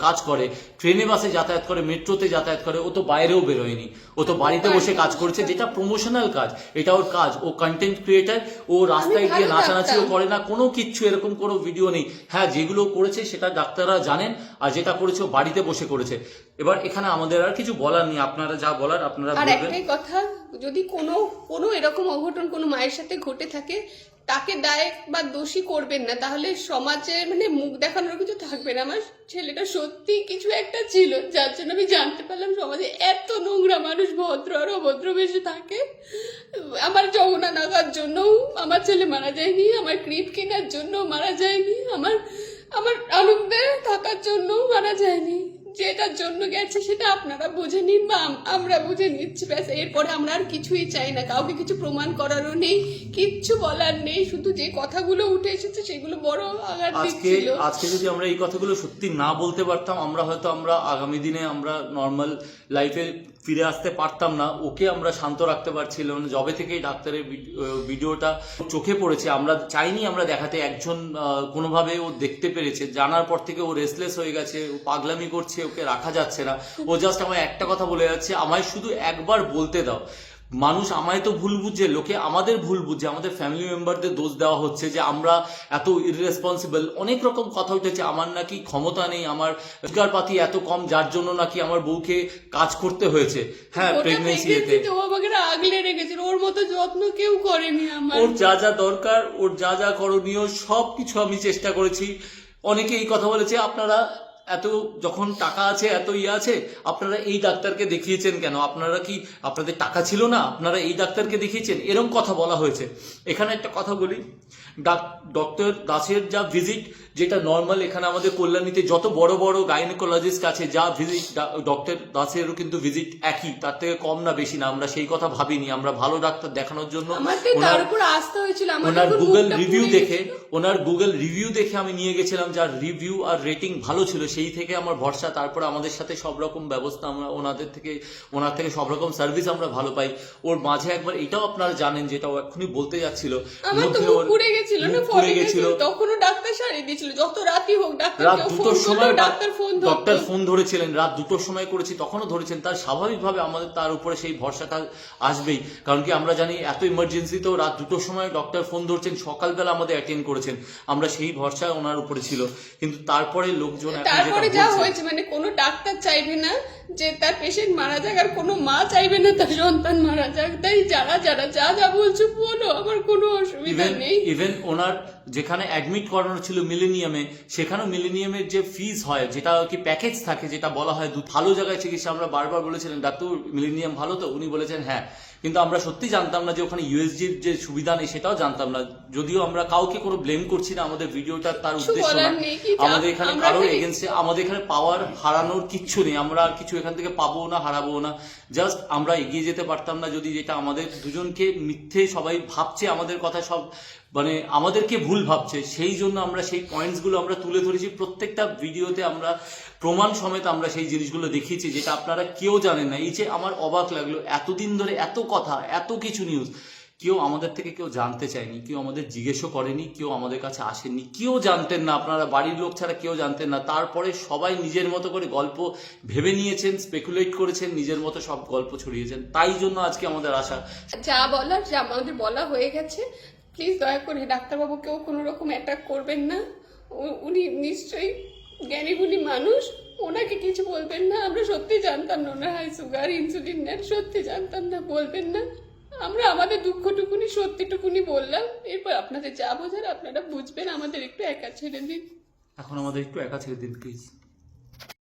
S2: কাজ করে, ট্রেনে বাসে যাতায়াত করে, মেট্রোতে যাতায়াত করে। ও তো বাইরেও বেরোয়নি, ও তো বাড়িতে বসে কাজ করেছে, যেটা প্রমোশনাল কাজ, এটা ওর কাজ। ও কন্টেন্ট ক্রিয়েটার, ও রাস্তায় গিয়ে নাচানাচিও করে না, কোনো কিচ্ছু এরকম কোনো ভিডিও নেই। হ্যাঁ, যেগুলো করেছে সেটা ডাক্তাররা জানেন, আর যেটা করেছে ও বাড়িতে বসে করেছে। এবার এখানে আমাদের আর কিছু বলার নেই, আপনারা যা বলার আপনারা বলবেন।
S1: আর একটাই কথা, যদি কোনো এরকম অঘটন কোনো মায়ের সাথে ঘটে থাকে, তাকে দায় বা দোষী করবেন না, তাহলে সমাজে মানে মুখ দেখানোর কিছু থাকবে না। আমার ছেলেটা সত্যি কিছু একটা ছিল, যার জন্য আমি জানতে পারলাম সমাজে এত নোংরা মানুষ ভদ্র আর অভদ্র বেশি থাকে। আমার যমুনা নাগার জন্য আমার ছেলে মারা যায়নি, আমার ক্রিপ কেনার জন্য মারা যায়নি, আমার আনন্দে থাকার জন্য মারা যায়নি। যেটার জন্য গেছে সেটা আপনারা বুঝে নিন বা আমরা বুঝে নিচ্ছি, ব্যাস। এরপরে আমরা আর কিছুই চাই না, কাউকে কিছু প্রমাণ করারও নেই, কিচ্ছু বলার নেই। শুধু যে কথাগুলো উঠে এসেছে সেগুলো বড় আঘাত দিচ্ছিল।
S2: আজকে যদি আমরা এই কথাগুলো সত্যি না বলতে পারতাম, আমরা আগামী দিনে আমরা নর্মাল লাইফে ফিরে আসতে পারতাম না। ওকে আমরা শান্ত রাখতে পারছিলাম না। যবে থেকেই ডাক্তারের ভিডিওটা চোখে পড়েছে, আমরা চাইনি আমরা দেখাতে, একজন কোনোভাবে ও দেখতে পেরেছে, জানার পর থেকে ও রেসলেস হয়ে গেছে, ও পাগলামি করছে, ওকে রাখা যাচ্ছে না। ও জাস্ট আমায় একটা কথা বলে যাচ্ছে, আমায় শুধু একবার বলতে দাও। মানুষ আমায় তো ভুল বুঝছে, লোকে আমাদের ভুল বুঝছে, আমাদের ফ্যামিলি মেম্বারদের দোষ দেওয়া হচ্ছে যে আমরা এত ইররেসপন্সিবল। অনেক রকম কথা উঠেছে, আমার নাকি ক্ষমতা নেই, আমার রোজগার পাতি এত কম, যার জন্য নাকি আমার বউকে কাজ করতে হয়েছে। হ্যাঁ, প্রেগনেন্সিতে
S1: ও আমাকে আগলে রেখেছিল, ওর মতো যত্ন কেউ করেনি আমার।
S2: ওর যা যা দরকার, ওর যা যা করণীয় সব কিছু আমি চেষ্টা করেছি। অনেকে এই কথা বলেছে, আপনারা এত যখন টাকা আছে, এত আছে, আপনারা এই ডাক্তারকে দেখিয়েছেন কেন? আপনারা কি আপনাদের টাকা ছিল না, আপনারা এই ডাক্তারকে দেখিয়েছেন? এরকম কথা বলা হয়েছে। এখানে একটা কথা বলি, ডক্টর দাসের যা ভিজিট, যেটা নর্মাল এখানে আমাদের কল্যাণীতে যত বড় বড় গাইনোকোলজিস্ট আছে, যা ভিজিট, ডক্টর দাসেরও কিন্তু ভিজিট একই, তার থেকে কম না বেশি না। আমরা সেই কথা ভাবিনি, আমরা ভালো ডাক্তার দেখানোর জন্য ওনার গুগল রিভিউ দেখে আমি নিয়ে গেছিলাম, যার রিভিউ আর রেটিং ভালো ছিল, সেই থেকে আমার ভরসা। তারপরে আমাদের সাথে সব রকম ব্যবস্থা, আমরা ওনার থেকে সব রকম সার্ভিস আমরা ভালো পাই। ওর মাঝে একবার এটাও আপনারা জানেন, যেটা ও এক্ষুনি বলতে যাচ্ছিল,
S1: তখনও ডাক্তার সারিয়ে দিয়েছিল, যত রাতই হোক
S2: রাত 2টোর সময়
S1: ডাক্তার
S2: ফোন ধরেছিলেন, রাত 2টোর সময় করেছি তখনও ধরেছেন। তার স্বাভাবিকভাবে আমাদের তার উপরে সেই ভরসাটা আসবেই, কারণ কি আমরা জানি এত ইমার্জেন্সিতেও রাত 2টোর সময় ডক্টর ফোন ধরছেন, সকালবেলা আমাদের অ্যাটেন্ড করেছেন, আমরা সেই ভরসা ওনার উপরে ছিল। কিন্তু তারপরে লোকজন
S1: তারপরে যা হয়েছে, মানে কোনো ডাক্তার চাইবে না যে তার পেশেন্ট মারা যাক, আর কোনো মা চাইবে না তার সন্তান মারা যাক। তাই যারা যা বলছো বলো, আমার কোনো অসুবিধা নেই।
S2: ইভেন ওনার যেখানে অ্যাডমিট করানো ছিল মিলেনিয়ামে, সেখানেও মিলেনিয়ামের যে ফিস হয়, যেটা কি প্যাকেজ থাকে, যেটা বলা হয় ভালো জায়গায় চিকিৎসা, আমরা বারবার বলেছিলেন ডাক্তার মিলেনিয়াম ভালো তো, উনি বলেছেন হ্যাঁ। কিন্তু আমরা সত্যি জানতাম না যে ওখানে ইউএসজির যে সুবিধা নেই, সেটাও জানতাম না। যদিও আমরা কাউকে কোনো ব্লেম করছি না, আমাদের ভিডিওটা তার উদ্দেশ্য না। আমাদের এখানে কারোর এগেন্সে, আমাদের এখানে পাওয়ার হারানোর কিচ্ছু নেই, আমরা আর কিছু এখান থেকে পাবো না, হারাবো না। জাস্ট আমরা এগিয়ে যেতে পারতাম না যদি, যেটা আমাদের দুজনকে মিথ্যে সবাই ভাবছে, আমাদের কথা সব মানে আমাদেরকে ভুল ভাবছে, সেই জন্য আমরা সেই পয়েন্টসগুলো আমরা তুলে ধরেছি। প্রত্যেকটা ভিডিওতে আমরা প্রমাণ সমেত আমরা সেই জিনিসগুলো দেখিয়েছি, যেটা আপনারা কেউ জানেন না। এই যে আমার অবাক লাগলো, এতদিন ধরে এত কথা, এত কিছু নিউজ, কেউ আমাদের থেকে কেউ জানতে চায়নি, কেউ আমাদের জিজ্ঞেসও করেনি, কেউ আমাদের কাছে আসেননি, কেউ জানতেন না, আপনারা বাড়ির লোক ছাড়া কেউ জানতেন না। তারপরে সবাই নিজের মতো করে গল্প ভেবে নিয়েছেন, স্পেকুলেট করেছেন, নিজের মতো সব গল্প ছড়িয়েছেন। তাই জন্য আজকে আমাদের আশা,
S1: যা বলার যা আমাদের বলা হয়ে গেছে। প্লিজ দয়া করে ডাক্তারবাবুকেও কোনো রকম অ্যাটাক করবেন না, উনি নিশ্চয়ই জ্ঞানী গুণী মানুষ, ওনাকে কিছু বলবেন না। আমরা সত্যি জানতাম না ওনার হাই সুগার, ইনসুলিন নেন, সত্যি জানতাম না, বলবেন না। আমরা আমাদের দুঃখটুকুনি সত্যিটুকুনি বললাম, এরপর আপনাদের যা বোঝার আপনারা বুঝবেন। আমাদের একটু একা ছেড়ে দিন,
S2: এখন আমাদের একটু একা ছেড়ে দিন প্লিজ।